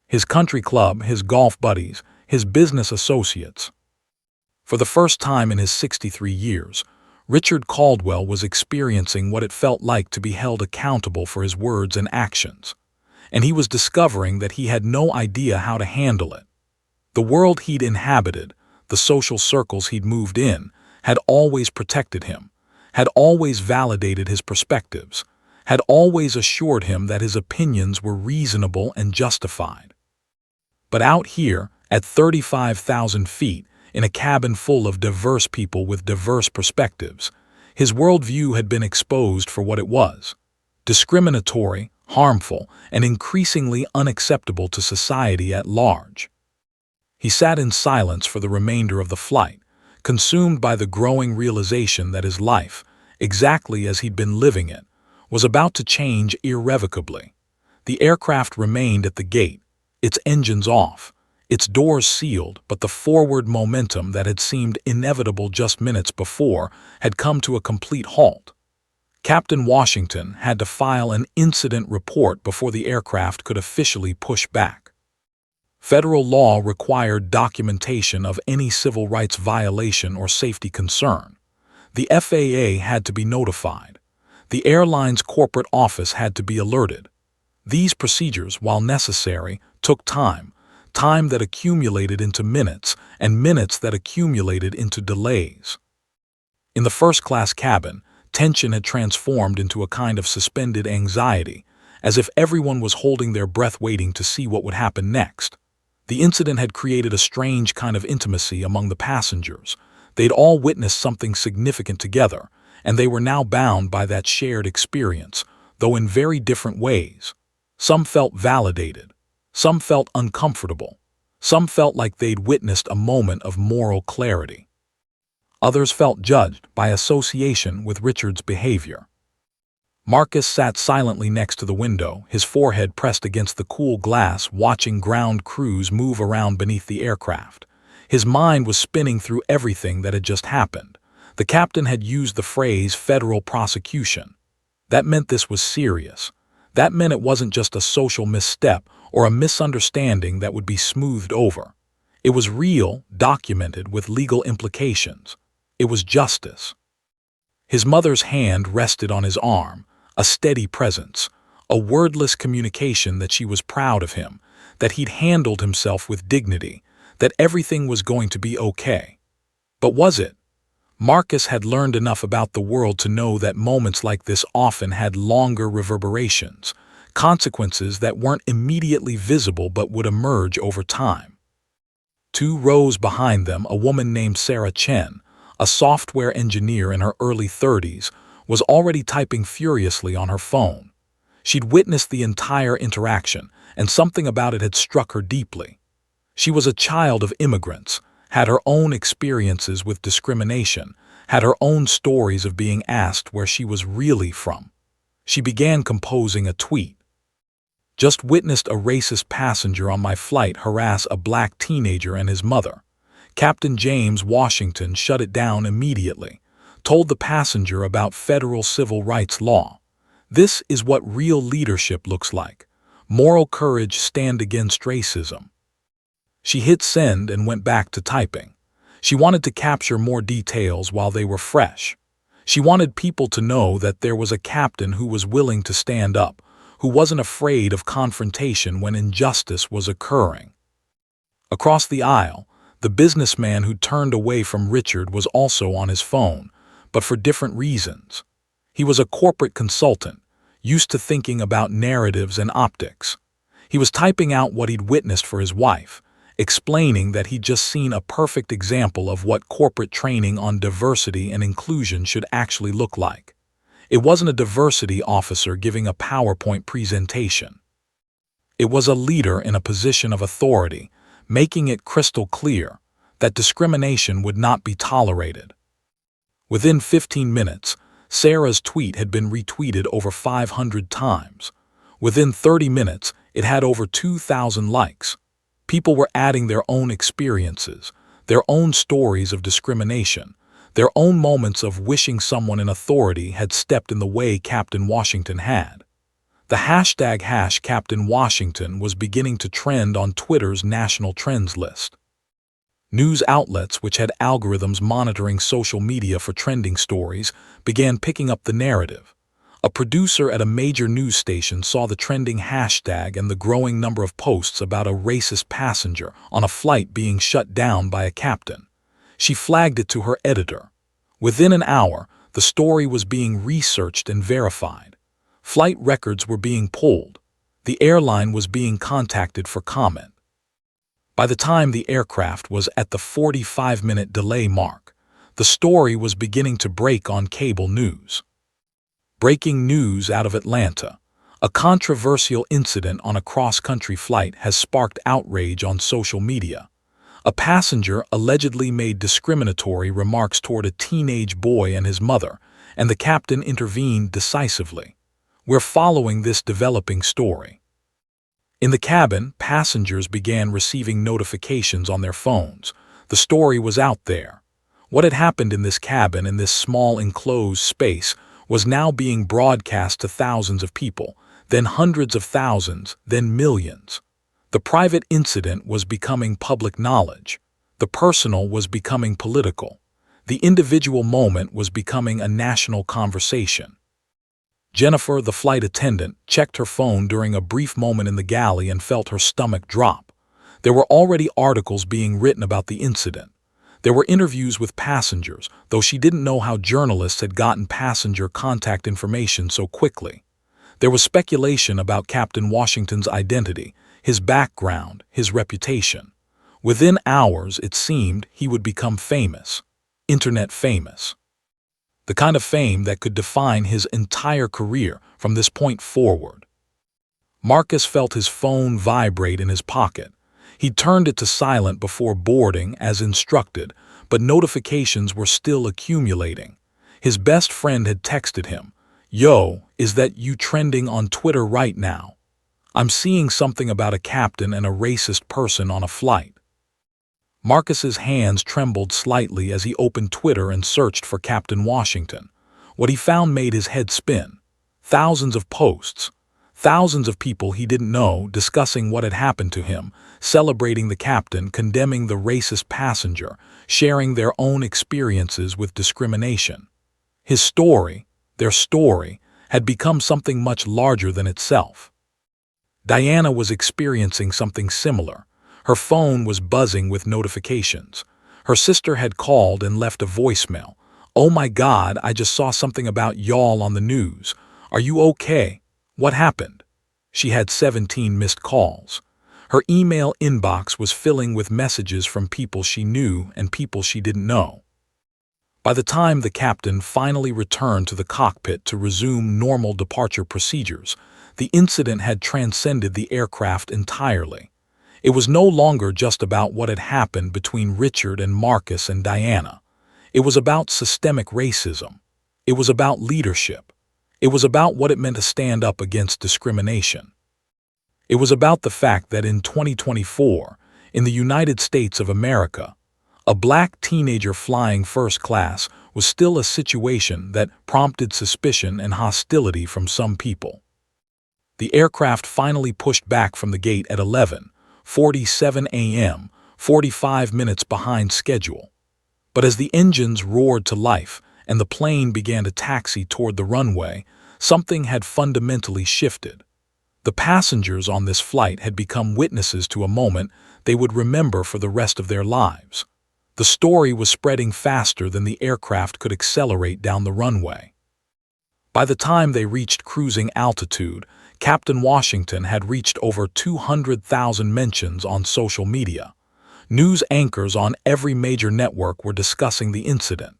His country club, his golf buddies, his business associates. For the first time in his 63 years, Richard Caldwell was experiencing what it felt like to be held accountable for his words and actions, and he was discovering that he had no idea how to handle it. The world he'd inhabited, the social circles he'd moved in, had always protected him, had always validated his perspectives, had always assured him that his opinions were reasonable and justified. But out here, at 35,000 feet, in a cabin full of diverse people with diverse perspectives, his worldview had been exposed for what it was: discriminatory, harmful, and increasingly unacceptable to society at large. He sat in silence for the remainder of the flight, consumed by the growing realization that his life, exactly as he'd been living it, was about to change irrevocably. The aircraft remained at the gate, its engines off, its doors sealed, but the forward momentum that had seemed inevitable just minutes before had come to a complete halt. Captain Washington had to file an incident report before the aircraft could officially push back. Federal law required documentation of any civil rights violation or safety concern. The FAA had to be notified. The airline's corporate office had to be alerted. These procedures, while necessary, took time that accumulated into minutes, and minutes that accumulated into delays. In the first-class cabin, tension had transformed into a kind of suspended anxiety, as if everyone was holding their breath waiting to see what would happen next. The incident had created a strange kind of intimacy among the passengers. They'd all witnessed something significant together, and they were now bound by that shared experience, though in very different ways. Some felt validated. Some felt uncomfortable. Some felt like they'd witnessed a moment of moral clarity. Others felt judged by association with Richard's behavior. Marcus sat silently next to the window, his forehead pressed against the cool glass, watching ground crews move around beneath the aircraft. His mind was spinning through everything that had just happened. The captain had used the phrase federal prosecution. That meant this was serious. That meant it wasn't just a social misstep or a misunderstanding that would be smoothed over. It was real, documented, with legal implications. It was justice. His mother's hand rested on his arm, a steady presence, a wordless communication that she was proud of him, that he'd handled himself with dignity, that everything was going to be okay. But was it? Marcus had learned enough about the world to know that moments like this often had longer reverberations, consequences that weren't immediately visible but would emerge over time. 2 rows behind them, a woman named Sarah Chen, a software engineer in her early 30s, was already typing furiously on her phone. She'd witnessed the entire interaction, and something about it had struck her deeply. She was a child of immigrants, had her own experiences with discrimination, had her own stories of being asked where she was really from. She began composing a tweet. Just witnessed a racist passenger on my flight harass a black teenager and his mother. Captain James Washington shut it down immediately, told the passenger about federal civil rights law. This is what real leadership looks like. Moral courage stand against racism. She hit send and went back to typing. She wanted to capture more details while they were fresh. She wanted people to know that there was a captain who was willing to stand up, who wasn't afraid of confrontation when injustice was occurring. Across the aisle, the businessman who turned away from Richard was also on his phone, but for different reasons. He was a corporate consultant, used to thinking about narratives and optics. He was typing out what he'd witnessed for his wife, explaining that he'd just seen a perfect example of what corporate training on diversity and inclusion should actually look like. It wasn't a diversity officer giving a PowerPoint presentation. It was a leader in a position of authority, making it crystal clear that discrimination would not be tolerated. Within 15 minutes, Sarah's tweet had been retweeted over 500 times. Within 30 minutes, it had over 2,000 likes. People were adding their own experiences, their own stories of discrimination, their own moments of wishing someone in authority had stepped in the way Captain Washington had. The hashtag #CaptainWashington was beginning to trend on Twitter's national trends list. News outlets, which had algorithms monitoring social media for trending stories, began picking up the narrative. A producer at a major news station saw the trending hashtag and the growing number of posts about a racist passenger on a flight being shut down by a captain. She flagged it to her editor. Within an hour, the story was being researched and verified. Flight records were being pulled. The airline was being contacted for comment. By the time the aircraft was at the 45-minute delay mark, the story was beginning to break on cable news. Breaking news out of Atlanta. A controversial incident on a cross-country flight has sparked outrage on social media. A passenger allegedly made discriminatory remarks toward a teenage boy and his mother, and the captain intervened decisively. We're following this developing story. In the cabin, passengers began receiving notifications on their phones. The story was out there. What had happened in this cabin, in this small enclosed space, was now being broadcast to thousands of people, then hundreds of thousands, then millions. The private incident was becoming public knowledge. The personal was becoming political. The individual moment was becoming a national conversation. Jennifer, the flight attendant, checked her phone during a brief moment in the galley and felt her stomach drop. There were already articles being written about the incident. There were interviews with passengers, though she didn't know how journalists had gotten passenger contact information so quickly. There was speculation about Captain Washington's identity, his background, his reputation. Within hours, it seemed, he would become famous. Internet famous. The kind of fame that could define his entire career from this point forward. Marcus felt his phone vibrate in his pocket. He turned it to silent before boarding as instructed, but notifications were still accumulating. His best friend had texted him, "Yo, is that you trending on Twitter right now? I'm seeing something about a captain and a racist person on a flight." Marcus's hands trembled slightly as he opened Twitter and searched for Captain Washington. What he found made his head spin. Thousands of posts. Thousands of people he didn't know discussing what had happened to him, celebrating the captain, condemning the racist passenger, sharing their own experiences with discrimination. His story, their story, had become something much larger than itself. Diana was experiencing something similar. Her phone was buzzing with notifications. Her sister had called and left a voicemail. "Oh my God, I just saw something about y'all on the news. Are you okay? What happened?" She had 17 missed calls. Her email inbox was filling with messages from people she knew and people she didn't know. By the time the captain finally returned to the cockpit to resume normal departure procedures, the incident had transcended the aircraft entirely. It was no longer just about what had happened between Richard and Marcus and Diana. It was about systemic racism. It was about leadership. It was about what it meant to stand up against discrimination. It was about the fact that in 2024, in the United States of America, a black teenager flying first class was still a situation that prompted suspicion and hostility from some people. The aircraft finally pushed back from the gate at 11:47 a.m., 45 minutes behind schedule. But as the engines roared to life and the plane began to taxi toward the runway, something had fundamentally shifted. The passengers on this flight had become witnesses to a moment they would remember for the rest of their lives. The story was spreading faster than the aircraft could accelerate down the runway. By the time they reached cruising altitude, Captain Washington had reached over 200,000 mentions on social media. News anchors on every major network were discussing the incident.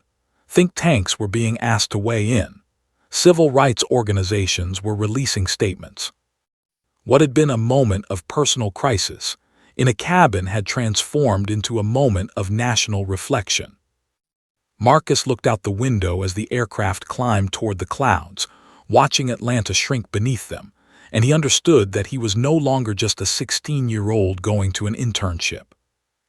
Think tanks were being asked to weigh in. Civil rights organizations were releasing statements. What had been a moment of personal crisis in a cabin had transformed into a moment of national reflection. Marcus looked out the window as the aircraft climbed toward the clouds, watching Atlanta shrink beneath them, and he understood that he was no longer just a 16-year-old going to an internship.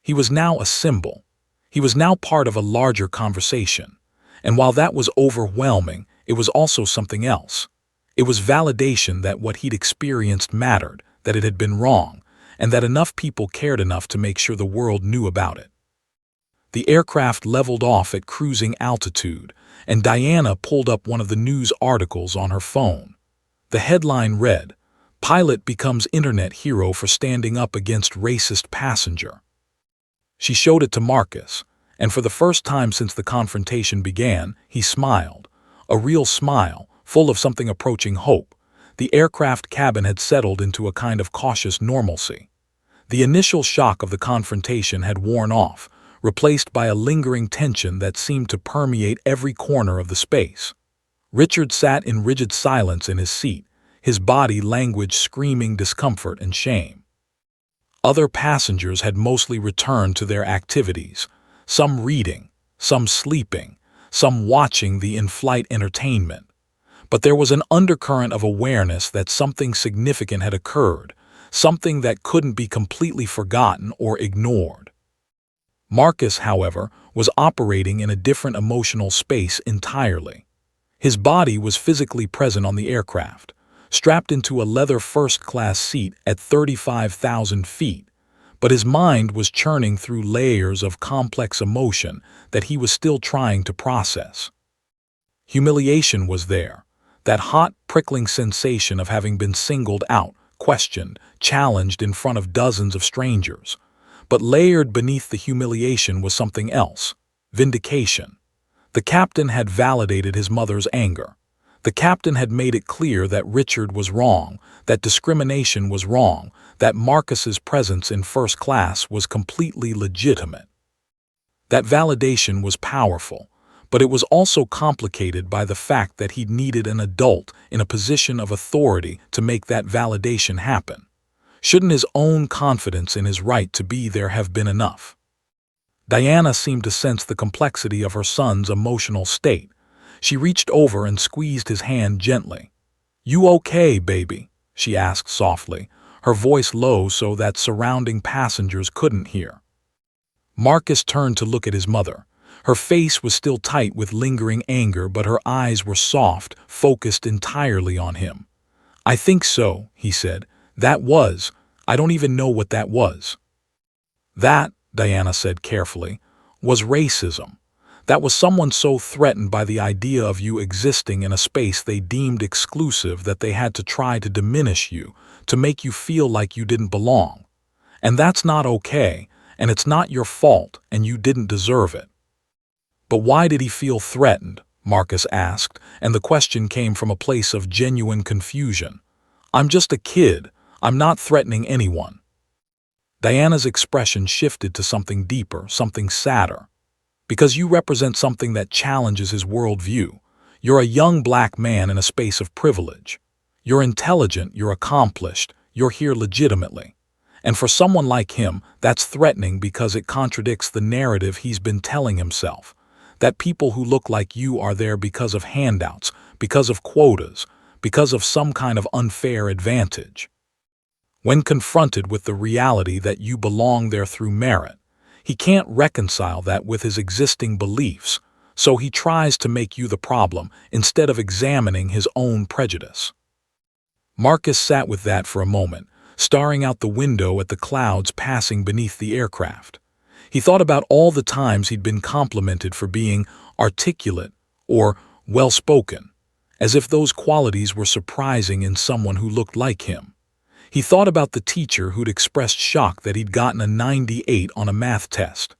He was now a symbol. He was now part of a larger conversation. And while that was overwhelming, it was also something else. It was validation that what he'd experienced mattered, that it had been wrong, and that enough people cared enough to make sure the world knew about it. The aircraft leveled off at cruising altitude, and Diana pulled up one of the news articles on her phone. The headline read, "Pilot becomes internet hero for standing up against racist passenger." She showed it to Marcus, and for the first time since the confrontation began, he smiled. A real smile, full of something approaching hope. The aircraft cabin had settled into a kind of cautious normalcy. The initial shock of the confrontation had worn off, replaced by a lingering tension that seemed to permeate every corner of the space. Richard sat in rigid silence in his seat, his body language screaming discomfort and shame. Other passengers had mostly returned to their activities, some reading, some sleeping, some watching the in-flight entertainment. But there was an undercurrent of awareness that something significant had occurred, something that couldn't be completely forgotten or ignored. Marcus, however, was operating in a different emotional space entirely. His body was physically present on the aircraft, strapped into a leather first-class seat at 35,000 feet, but his mind was churning through layers of complex emotion that he was still trying to process. Humiliation was there, that hot, prickling sensation of having been singled out, questioned, challenged in front of dozens of strangers. But layered beneath the humiliation was something else: vindication. The captain had validated his mother's anger. The captain had made it clear that Richard was wrong, that discrimination was wrong, that Marcus's presence in first class was completely legitimate. That validation was powerful, but it was also complicated by the fact that he needed an adult in a position of authority to make that validation happen. Shouldn't his own confidence in his right to be there have been enough? Diana seemed to sense the complexity of her son's emotional state. She reached over and squeezed his hand gently. "You okay, baby?" she asked softly, her voice low so that surrounding passengers couldn't hear. Marcus turned to look at his mother. Her face was still tight with lingering anger, but her eyes were soft, focused entirely on him. "I think so," he said. I don't even know what that was." "That," Diana said carefully, "was racism. That was someone so threatened by the idea of you existing in a space they deemed exclusive that they had to try to diminish you, to make you feel like you didn't belong. And that's not okay, and it's not your fault, and you didn't deserve it." "But why did he feel threatened?" Marcus asked, and the question came from a place of genuine confusion. "I'm just a kid. I'm not threatening anyone." Diana's expression shifted to something deeper, something sadder. "Because you represent something that challenges his worldview. You're a young black man in a space of privilege. You're intelligent, you're accomplished, you're here legitimately. And for someone like him, that's threatening because it contradicts the narrative he's been telling himself, that people who look like you are there because of handouts, because of quotas, because of some kind of unfair advantage. When confronted with the reality that you belong there through merit, he can't reconcile that with his existing beliefs, so he tries to make you the problem instead of examining his own prejudice." Marcus sat with that for a moment, staring out the window at the clouds passing beneath the aircraft. He thought about all the times he'd been complimented for being articulate or well-spoken, as if those qualities were surprising in someone who looked like him. He thought about the teacher who'd expressed shock that he'd gotten a 98 on a math test.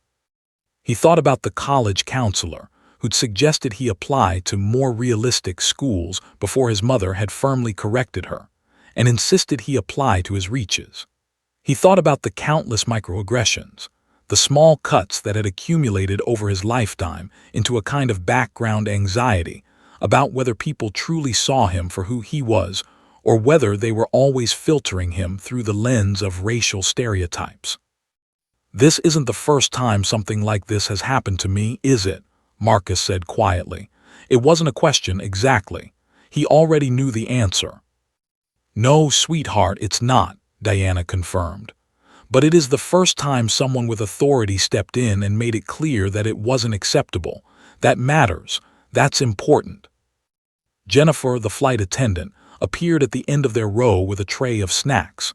He thought about the college counselor who'd suggested he apply to more realistic schools before his mother had firmly corrected her and insisted he apply to his reaches. He thought about the countless microaggressions, the small cuts that had accumulated over his lifetime into a kind of background anxiety about whether people truly saw him for who he was or whether they were always filtering him through the lens of racial stereotypes. "This isn't the first time something like this has happened to me, is it?" Marcus said quietly. It wasn't a question exactly. He already knew the answer. "No, sweetheart, it's not," Diana confirmed. "But it is the first time someone with authority stepped in and made it clear that it wasn't acceptable. That matters. That's important." Jennifer, the flight attendant, appeared at the end of their row with a tray of snacks.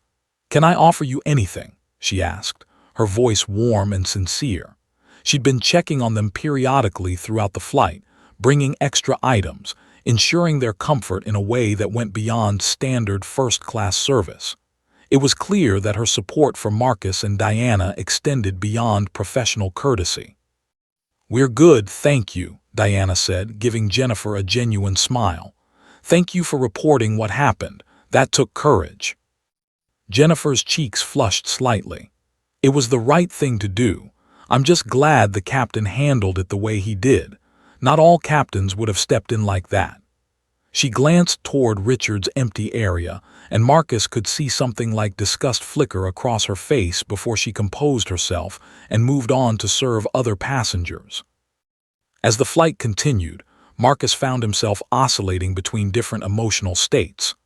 "Can I offer you anything?" she asked, her voice warm and sincere. She'd been checking on them periodically throughout the flight, bringing extra items, ensuring their comfort in a way that went beyond standard first-class service. It was clear that her support for Marcus and Diana extended beyond professional courtesy. "We're good, thank you," Diana said, giving Jennifer a genuine smile. "Thank you for reporting what happened. That took courage." Jennifer's cheeks flushed slightly. "It was the right thing to do. I'm just glad the captain handled it the way he did. Not all captains would have stepped in like that." She glanced toward Richard's empty area, and Marcus could see something like disgust flicker across her face before she composed herself and moved on to serve other passengers. As the flight continued, Marcus found himself oscillating between different emotional states.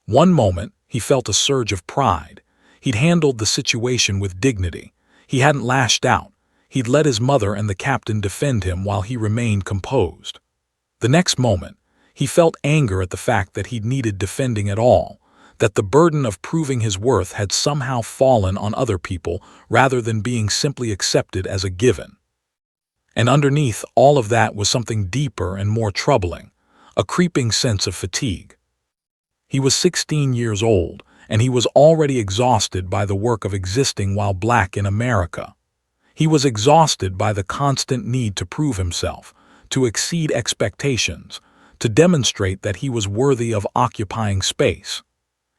One moment, he felt a surge of pride. He'd handled the situation with dignity. He hadn't lashed out. He'd let his mother and the captain defend him while he remained composed. The next moment, he felt anger at the fact that he'd needed defending at all, that the burden of proving his worth had somehow fallen on other people rather than being simply accepted as a given. And underneath all of that was something deeper and more troubling, a creeping sense of fatigue. He was 16 years old, and he was already exhausted by the work of existing while black in America. He was exhausted by the constant need to prove himself, to exceed expectations, to demonstrate that he was worthy of occupying space.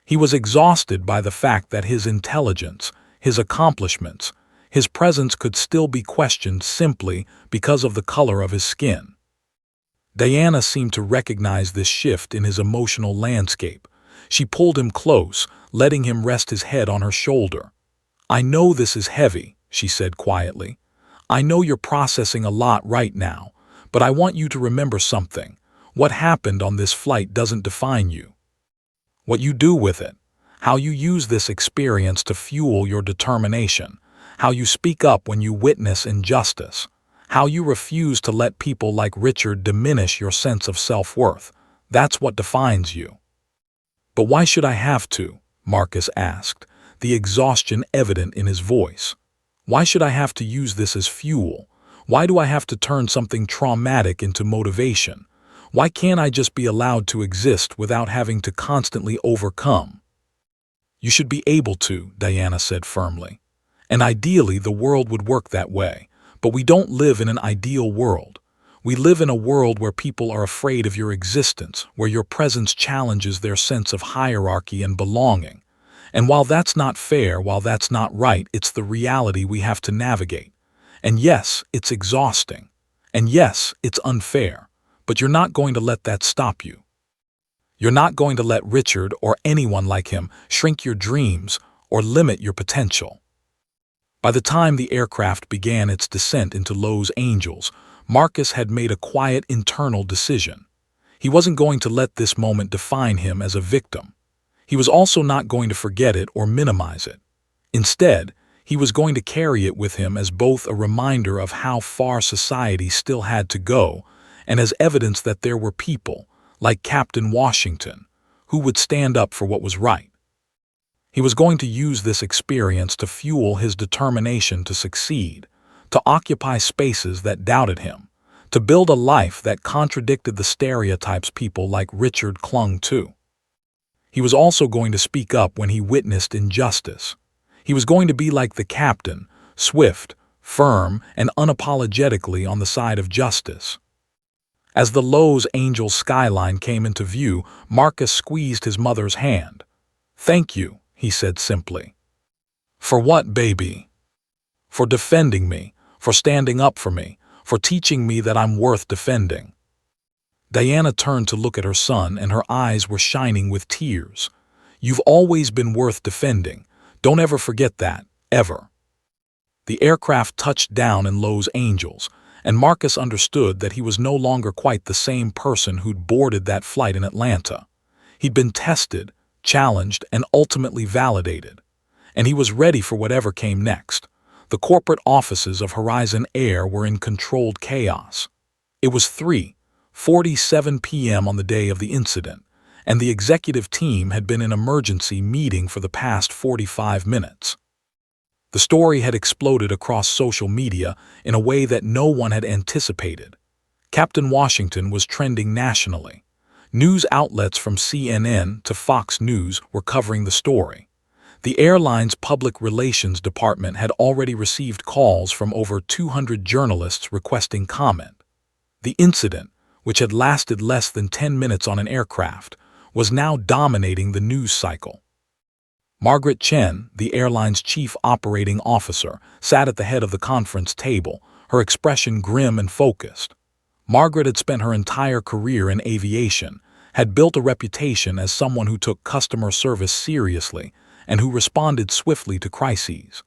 He was exhausted by the fact that his intelligence, his accomplishments, his presence could still be questioned simply because of the color of his skin. Diana seemed to recognize this shift in his emotional landscape. She pulled him close, letting him rest his head on her shoulder. "I know this is heavy," she said quietly. "I know you're processing a lot right now, but I want you to remember something. What happened on this flight doesn't define you. What you do with it, how you use this experience to fuel your determination, how you speak up when you witness injustice, how you refuse to let people like Richard diminish your sense of self-worth, that's what defines you." "But why should I have to?" Marcus asked, the exhaustion evident in his voice. "Why should I have to use this as fuel? Why do I have to turn something traumatic into motivation? Why can't I just be allowed to exist without having to constantly overcome?" "You should be able to," Diana said firmly. "And ideally the world would work that way, but we don't live in an ideal world. We live in a world where people are afraid of your existence, where your presence challenges their sense of hierarchy and belonging. And while that's not fair, while that's not right, it's the reality we have to navigate. And yes, it's exhausting. And yes, it's unfair. But you're not going to let that stop you. You're not going to let Richard or anyone like him shrink your dreams or limit your potential." By the time the aircraft began its descent into Los Angeles, Marcus had made a quiet internal decision. He wasn't going to let this moment define him as a victim. He was also not going to forget it or minimize it. Instead, he was going to carry it with him as both a reminder of how far society still had to go and as evidence that there were people, like Captain Washington, who would stand up for what was right. He was going to use this experience to fuel his determination to succeed, to occupy spaces that doubted him, to build a life that contradicted the stereotypes people like Richard clung to. He was also going to speak up when he witnessed injustice. He was going to be like the captain, swift, firm, and unapologetically on the side of justice. As the Los Angeles skyline came into view, Marcus squeezed his mother's hand. "Thank you," he said simply. "For what, baby?" "For defending me, for standing up for me, for teaching me that I'm worth defending." Diana turned to look at her son, and her eyes were shining with tears. "You've always been worth defending. Don't ever forget that, ever." The aircraft touched down in Los Angeles, and Marcus understood that he was no longer quite the same person who'd boarded that flight in Atlanta. He'd been tested, challenged, and ultimately validated. And he was ready for whatever came next. The corporate offices of Horizon Air were in controlled chaos. It was 3:47 p.m. on the day of the incident, and the executive team had been in emergency meeting for the past 45 minutes. The story had exploded across social media in a way that no one had anticipated. Captain Washington was trending nationally. News outlets from CNN to Fox News were covering the story. The airline's public relations department had already received calls from over 200 journalists requesting comment. The incident, which had lasted less than 10 minutes on an aircraft, was now dominating the news cycle. Margaret Chen, the airline's chief operating officer, sat at the head of the conference table, her expression grim and focused. Margaret had spent her entire career in aviation, had built a reputation as someone who took customer service seriously and who responded swiftly to crises.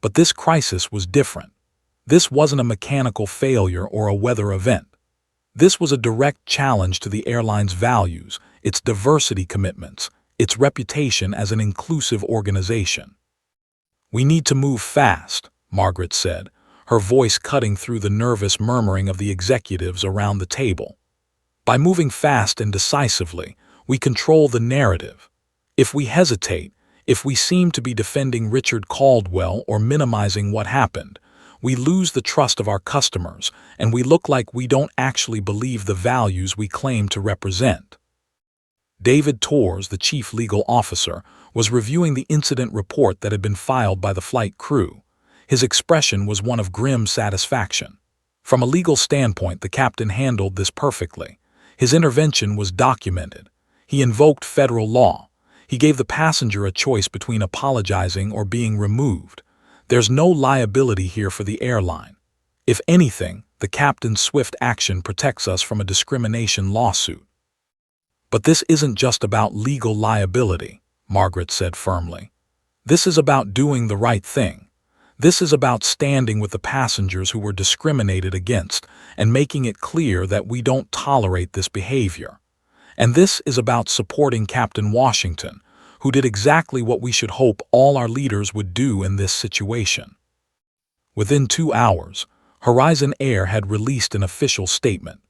But this crisis was different. This wasn't a mechanical failure or a weather event. This was a direct challenge to the airline's values, its diversity commitments, its reputation as an inclusive organization. "We need to move fast," Margaret said, her voice cutting through the nervous murmuring of the executives around the table. "By moving fast and decisively, we control the narrative. If we hesitate, if we seem to be defending Richard Caldwell or minimizing what happened, we lose the trust of our customers and we look like we don't actually believe the values we claim to represent." David Torres, the chief legal officer, was reviewing the incident report that had been filed by the flight crew. His expression was one of grim satisfaction. From a legal standpoint, the captain handled this perfectly. His intervention was documented. He invoked federal law. He gave the passenger a choice between apologizing or being removed. There's no liability here for the airline. If anything, the captain's swift action protects us from a discrimination lawsuit. "But this isn't just about legal liability," Margaret said firmly. "This is about doing the right thing. This is about standing with the passengers who were discriminated against and making it clear that we don't tolerate this behavior. And this is about supporting Captain Washington, who did exactly what we should hope all our leaders would do in this situation." Within 2 hours, Horizon Air had released an official statement.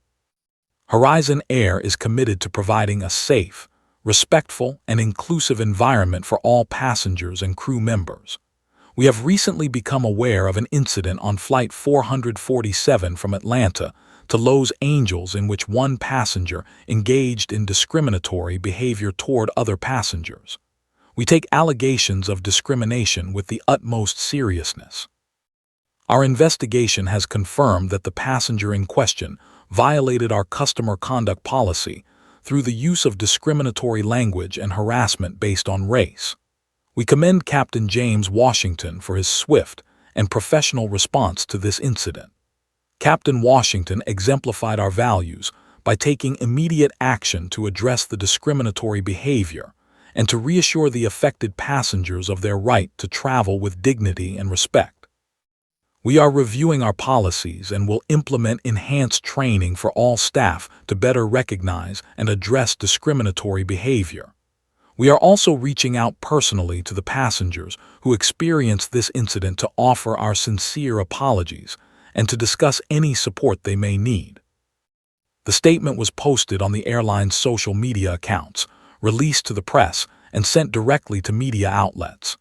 Horizon Air is committed to providing a safe, respectful, and inclusive environment for all passengers and crew members. We have recently become aware of an incident on Flight 447 from Atlanta to Los Angeles in which one passenger engaged in discriminatory behavior toward other passengers. We take allegations of discrimination with the utmost seriousness. Our investigation has confirmed that the passenger in question violated our customer conduct policy through the use of discriminatory language and harassment based on race. We commend Captain James Washington for his swift and professional response to this incident. Captain Washington exemplified our values by taking immediate action to address the discriminatory behavior and to reassure the affected passengers of their right to travel with dignity and respect. We are reviewing our policies and will implement enhanced training for all staff to better recognize and address discriminatory behavior. We are also reaching out personally to the passengers who experienced this incident to offer our sincere apologies and to discuss any support they may need. The statement was posted on the airline's social media accounts, released to the press, and sent directly to media outlets.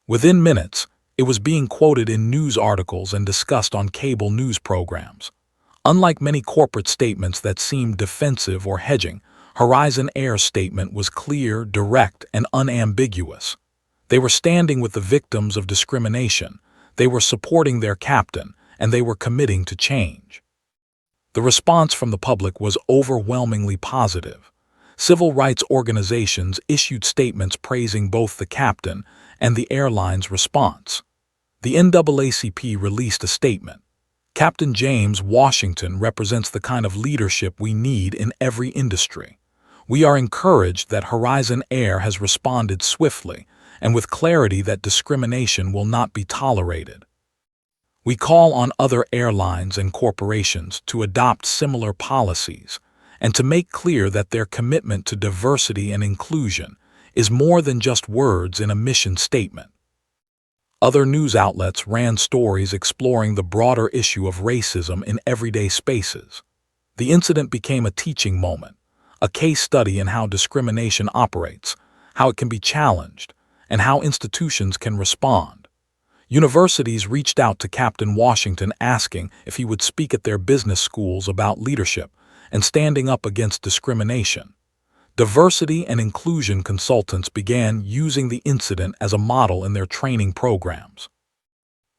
Within minutes, it was being quoted in news articles and discussed on cable news programs. Unlike many corporate statements that seemed defensive or hedging, Horizon Air's statement was clear, direct, and unambiguous. They were standing with the victims of discrimination, they were supporting their captain, and they were committing to change. The response from the public was overwhelmingly positive. Civil rights organizations issued statements praising both the captain and the airline's response. The NAACP released a statement. "Captain James Washington represents the kind of leadership we need in every industry. We are encouraged that Horizon Air has responded swiftly and with clarity that discrimination will not be tolerated. We call on other airlines and corporations to adopt similar policies and to make clear that their commitment to diversity and inclusion is more than just words in a mission statement." Other news outlets ran stories exploring the broader issue of racism in everyday spaces. The incident became a teaching moment, a case study in how discrimination operates, how it can be challenged, and how institutions can respond. Universities reached out to Captain Washington asking if he would speak at their business schools about leadership and standing up against discrimination. Diversity and inclusion consultants began using the incident as a model in their training programs.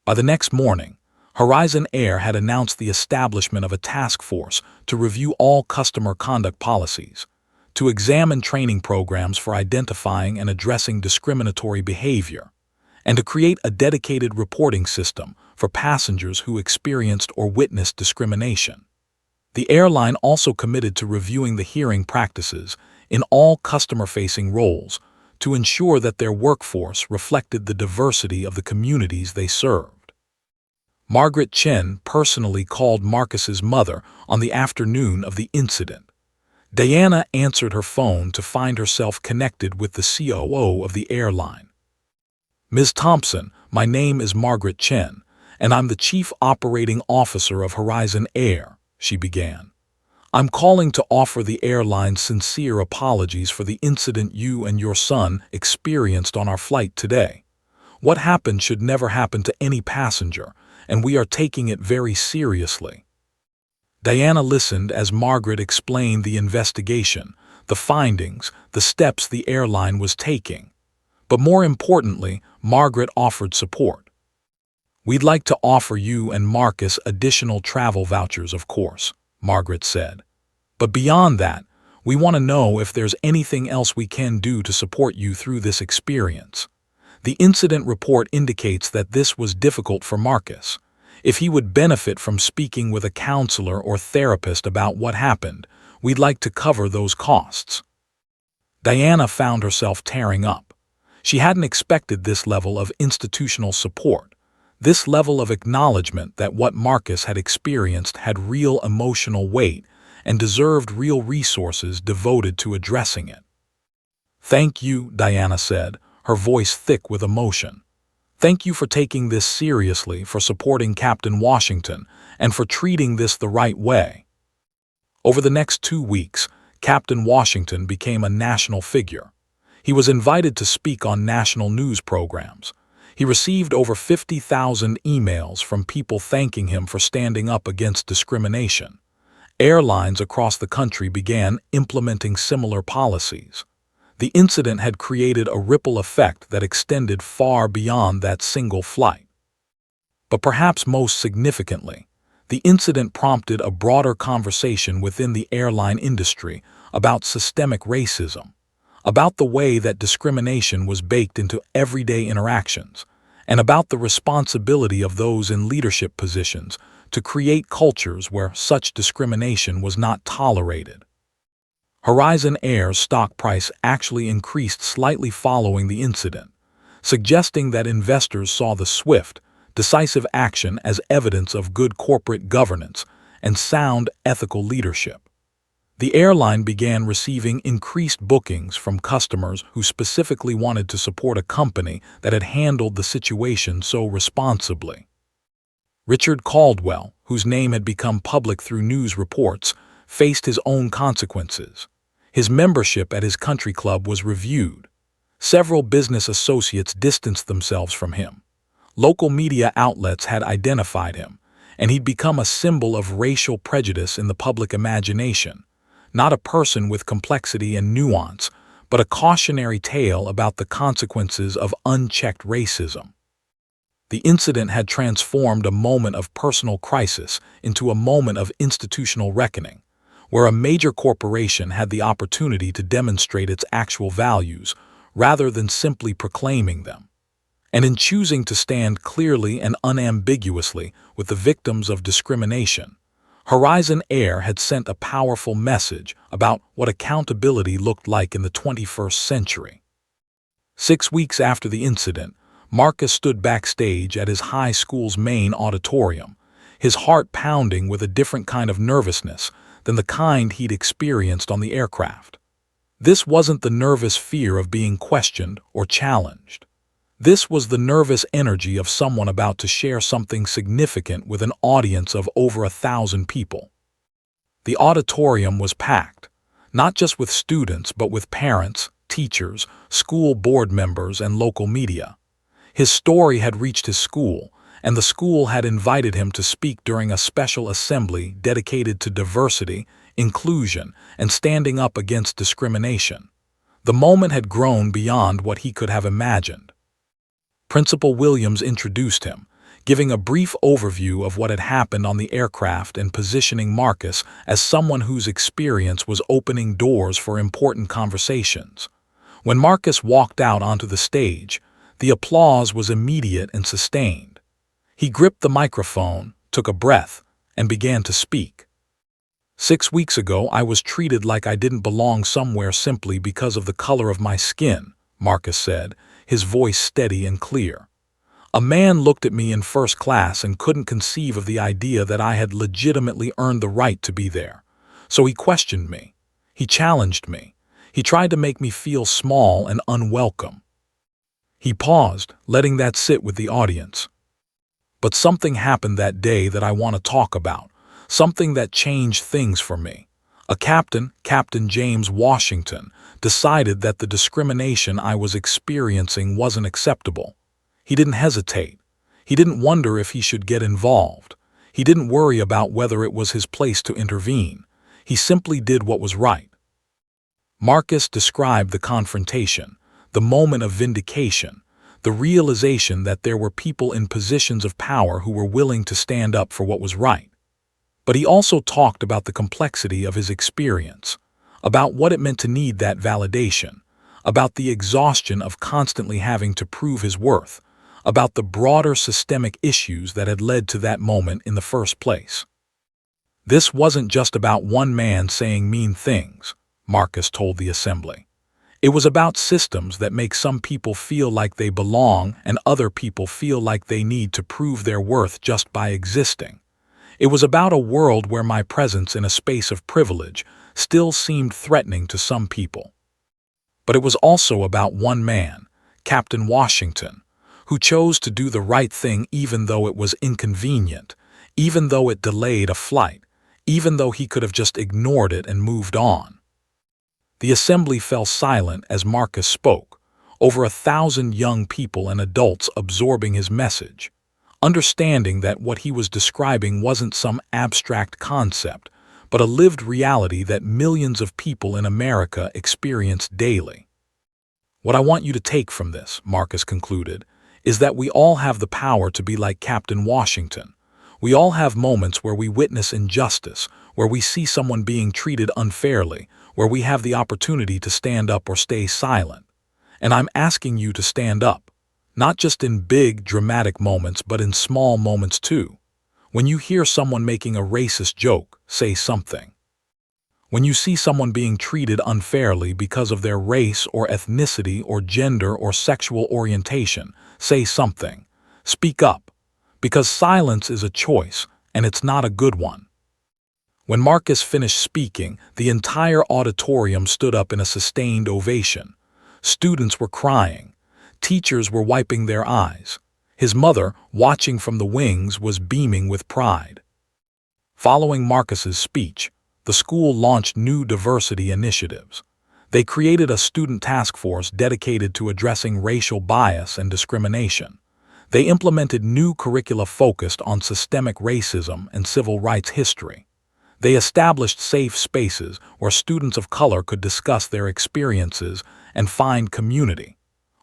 By the next morning, Horizon Air had announced the establishment of a task force to review all customer conduct policies, to examine training programs for identifying and addressing discriminatory behavior, and to create a dedicated reporting system for passengers who experienced or witnessed discrimination. The airline also committed to reviewing the hearing practices in all customer-facing roles to ensure that their workforce reflected the diversity of the communities they served. Margaret Chen personally called Marcus's mother on the afternoon of the incident. Diana answered her phone to find herself connected with the COO of the airline. Ms. Thompson, my name is Margaret Chen, and I'm the Chief Operating Officer of Horizon Air, she began. I'm calling to offer the airline sincere apologies for the incident you and your son experienced on our flight today. What happened should never happen to any passenger, and we are taking it very seriously. Diana listened as Margaret explained the investigation, the findings, the steps the airline was taking. But more importantly, Margaret offered support. We'd like to offer you and Marcus additional travel vouchers, of course, Margaret said. But beyond that, we want to know if there's anything else we can do to support you through this experience. The incident report indicates that this was difficult for Marcus. If he would benefit from speaking with a counselor or therapist about what happened, we'd like to cover those costs. Diana found herself tearing up. She hadn't expected this level of institutional support, this level of acknowledgement that what Marcus had experienced had real emotional weight and deserved real resources devoted to addressing it. Thank you, Diana said, her voice thick with emotion. Thank you for taking this seriously, for supporting Captain Washington, and for treating this the right way. Over the next 2 weeks, Captain Washington became a national figure. He was invited to speak on national news programs. He received over 50,000 emails from people thanking him for standing up against discrimination. Airlines across the country began implementing similar policies. The incident had created a ripple effect that extended far beyond that single flight. But perhaps most significantly, the incident prompted a broader conversation within the airline industry about systemic racism, about the way that discrimination was baked into everyday interactions, and about the responsibility of those in leadership positions to create cultures where such discrimination was not tolerated. Horizon Air's stock price actually increased slightly following the incident, suggesting that investors saw the swift, decisive action as evidence of good corporate governance and sound ethical leadership. The airline began receiving increased bookings from customers who specifically wanted to support a company that had handled the situation so responsibly. Richard Caldwell, whose name had become public through news reports, faced his own consequences. His membership at his country club was reviewed. Several business associates distanced themselves from him. Local media outlets had identified him, and he'd become a symbol of racial prejudice in the public imagination. Not a person with complexity and nuance, but a cautionary tale about the consequences of unchecked racism. The incident had transformed a moment of personal crisis into a moment of institutional reckoning, where a major corporation had the opportunity to demonstrate its actual values rather than simply proclaiming them. And in choosing to stand clearly and unambiguously with the victims of discrimination, Horizon Air had sent a powerful message about what accountability looked like in the 21st century. 6 weeks after the incident, Marcus stood backstage at his high school's main auditorium, his heart pounding with a different kind of nervousness than the kind he'd experienced on the aircraft. This wasn't the nervous fear of being questioned or challenged. This was the nervous energy of someone about to share something significant with an audience of over 1,000 people. The auditorium was packed, not just with students but with parents, teachers, school board members, and local media. His story had reached his school, and the school had invited him to speak during a special assembly dedicated to diversity, inclusion, and standing up against discrimination. The moment had grown beyond what he could have imagined. Principal Williams introduced him, giving a brief overview of what had happened on the aircraft and positioning Marcus as someone whose experience was opening doors for important conversations. When Marcus walked out onto the stage, the applause was immediate and sustained. He gripped the microphone, took a breath, and began to speak. 6 weeks ago, I was treated like I didn't belong somewhere simply because of the color of my skin, Marcus said, his voice steady and clear. A man looked at me in first class and couldn't conceive of the idea that I had legitimately earned the right to be there. So he questioned me. He challenged me. He tried to make me feel small and unwelcome. He paused, letting that sit with the audience. But something happened that day that I want to talk about, something that changed things for me. A captain, Captain James Washington, decided that the discrimination I was experiencing wasn't acceptable. He didn't hesitate. He didn't wonder if he should get involved. He didn't worry about whether it was his place to intervene. He simply did what was right. Marcus described the confrontation, the moment of vindication, the realization that there were people in positions of power who were willing to stand up for what was right. But he also talked about the complexity of his experience, about what it meant to need that validation, about the exhaustion of constantly having to prove his worth, about the broader systemic issues that had led to that moment in the first place. This wasn't just about one man saying mean things, Marcus told the assembly. It was about systems that make some people feel like they belong and other people feel like they need to prove their worth just by existing. It was about a world where my presence in a space of privilege still seemed threatening to some people. But it was also about one man, Captain Washington, who chose to do the right thing even though it was inconvenient, even though it delayed a flight, even though he could have just ignored it and moved on. The assembly fell silent as Marcus spoke, over 1,000 young people and adults absorbing his message, understanding that what he was describing wasn't some abstract concept, but a lived reality that millions of people in America experience daily. What I want you to take from this, Marcus concluded, is that we all have the power to be like Captain Washington. We all have moments where we witness injustice, where we see someone being treated unfairly, where we have the opportunity to stand up or stay silent. And I'm asking you to stand up, not just in big, dramatic moments, but in small moments too. When you hear someone making a racist joke, say something. When you see someone being treated unfairly because of their race or ethnicity or gender or sexual orientation, say something. Speak up, because silence is a choice, and it's not a good one. When Marcus finished speaking, the entire auditorium stood up in a sustained ovation. Students were crying. Teachers were wiping their eyes. His mother, watching from the wings, was beaming with pride. Following Marcus's speech, the school launched new diversity initiatives. They created a student task force dedicated to addressing racial bias and discrimination. They implemented new curricula focused on systemic racism and civil rights history. They established safe spaces where students of color could discuss their experiences and find community.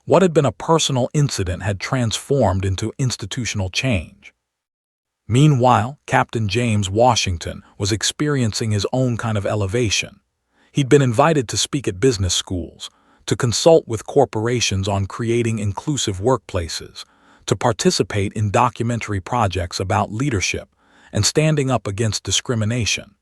What had been a personal incident had transformed into institutional change. Meanwhile, Captain James Washington was experiencing his own kind of elevation. He'd been invited to speak at business schools, to consult with corporations on creating inclusive workplaces, to participate in documentary projects about leadership and standing up against discrimination.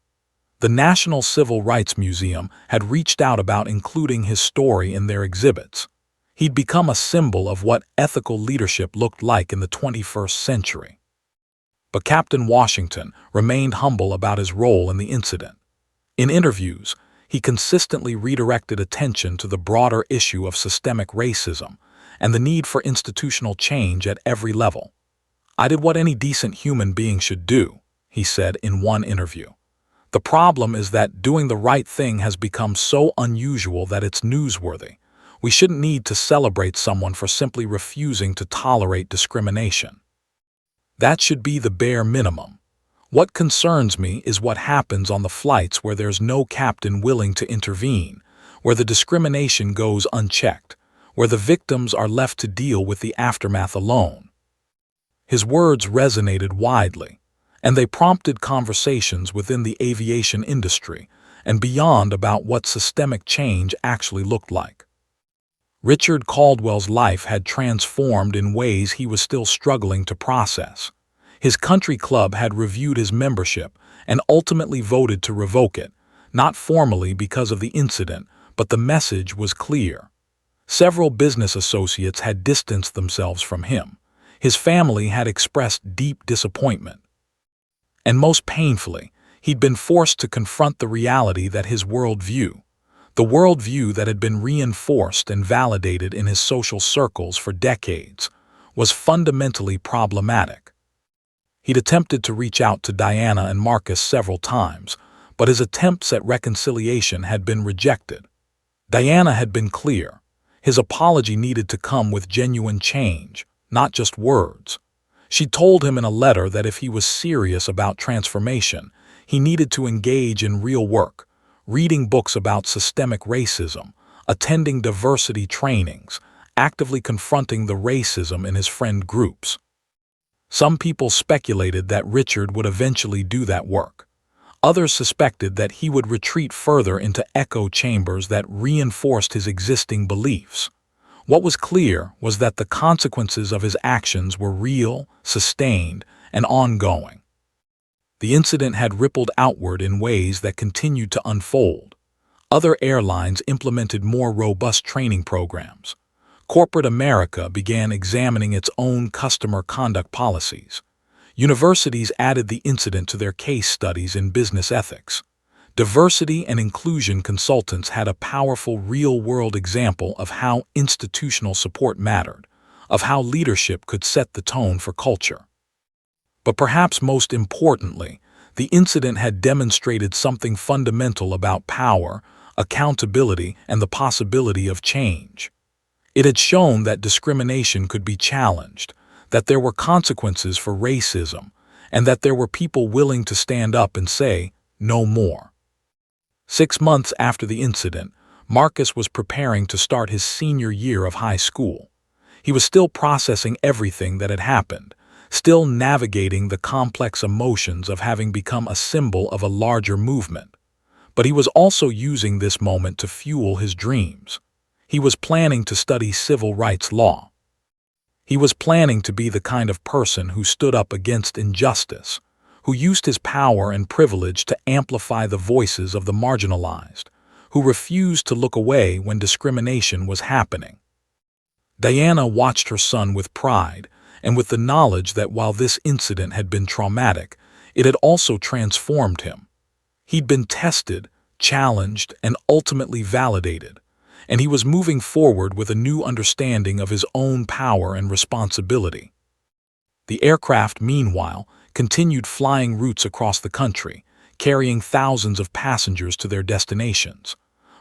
The National Civil Rights Museum had reached out about including his story in their exhibits. He'd become a symbol of what ethical leadership looked like in the 21st century. But Captain Washington remained humble about his role in the incident. In interviews, he consistently redirected attention to the broader issue of systemic racism and the need for institutional change at every level. "I did what any decent human being should do," he said in one interview. "The problem is that doing the right thing has become so unusual that it's newsworthy. We shouldn't need to celebrate someone for simply refusing to tolerate discrimination. That should be the bare minimum. What concerns me is what happens on the flights where there's no captain willing to intervene, where the discrimination goes unchecked, where the victims are left to deal with the aftermath alone." His words resonated widely, and they prompted conversations within the aviation industry and beyond about what systemic change actually looked like. Richard Caldwell's life had transformed in ways he was still struggling to process. His country club had reviewed his membership and ultimately voted to revoke it, not formally because of the incident, but the message was clear. Several business associates had distanced themselves from him. His family had expressed deep disappointment. And most painfully, he'd been forced to confront the reality that his worldview, The worldview that had been reinforced and validated in his social circles for decades was fundamentally problematic. He'd attempted to reach out to Diana and Marcus several times, but his attempts at reconciliation had been rejected. Diana had been clear. His apology needed to come with genuine change, not just words. She told him in a letter that if he was serious about transformation, he needed to engage in real work, reading books about systemic racism, attending diversity trainings, actively confronting the racism in his friend groups. Some people speculated that Richard would eventually do that work. Others suspected that he would retreat further into echo chambers that reinforced his existing beliefs. What was clear was that the consequences of his actions were real, sustained, and ongoing. The incident had rippled outward in ways that continued to unfold. Other airlines implemented more robust training programs. Corporate America began examining its own customer conduct policies. Universities added the incident to their case studies in business ethics. Diversity and inclusion consultants had a powerful real-world example of how institutional support mattered, of how leadership could set the tone for culture. But perhaps most importantly, the incident had demonstrated something fundamental about power, accountability, and the possibility of change. It had shown that discrimination could be challenged, that there were consequences for racism, and that there were people willing to stand up and say, "No more." 6 months after the incident, Marcus was preparing to start his senior year of high school. He was still processing everything that had happened, still navigating the complex emotions of having become a symbol of a larger movement. But he was also using this moment to fuel his dreams. He was planning to study civil rights law. He was planning to be the kind of person who stood up against injustice, who used his power and privilege to amplify the voices of the marginalized, who refused to look away when discrimination was happening. Diana watched her son with pride and with the knowledge that while this incident had been traumatic, it had also transformed him. He'd been tested, challenged, and ultimately validated, and he was moving forward with a new understanding of his own power and responsibility. The aircraft, meanwhile, continued flying routes across the country, carrying thousands of passengers to their destinations.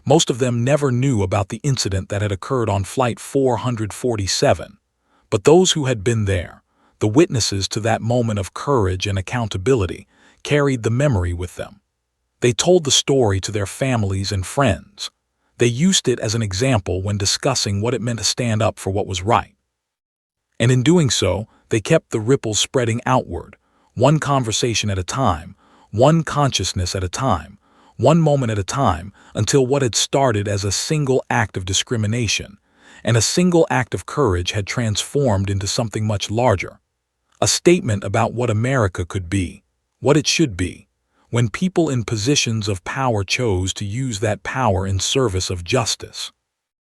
Most of them never knew about the incident that had occurred on Flight 447, but those who had been there, the witnesses to that moment of courage and accountability, carried the memory with them. They told the story to their families and friends. They used it as an example when discussing what it meant to stand up for what was right. And in doing so, they kept the ripples spreading outward, one conversation at a time, one consciousness at a time, one moment at a time, until what had started as a single act of discrimination and a single act of courage had transformed into something much larger. A statement about what America could be, what it should be, when people in positions of power chose to use that power in service of justice.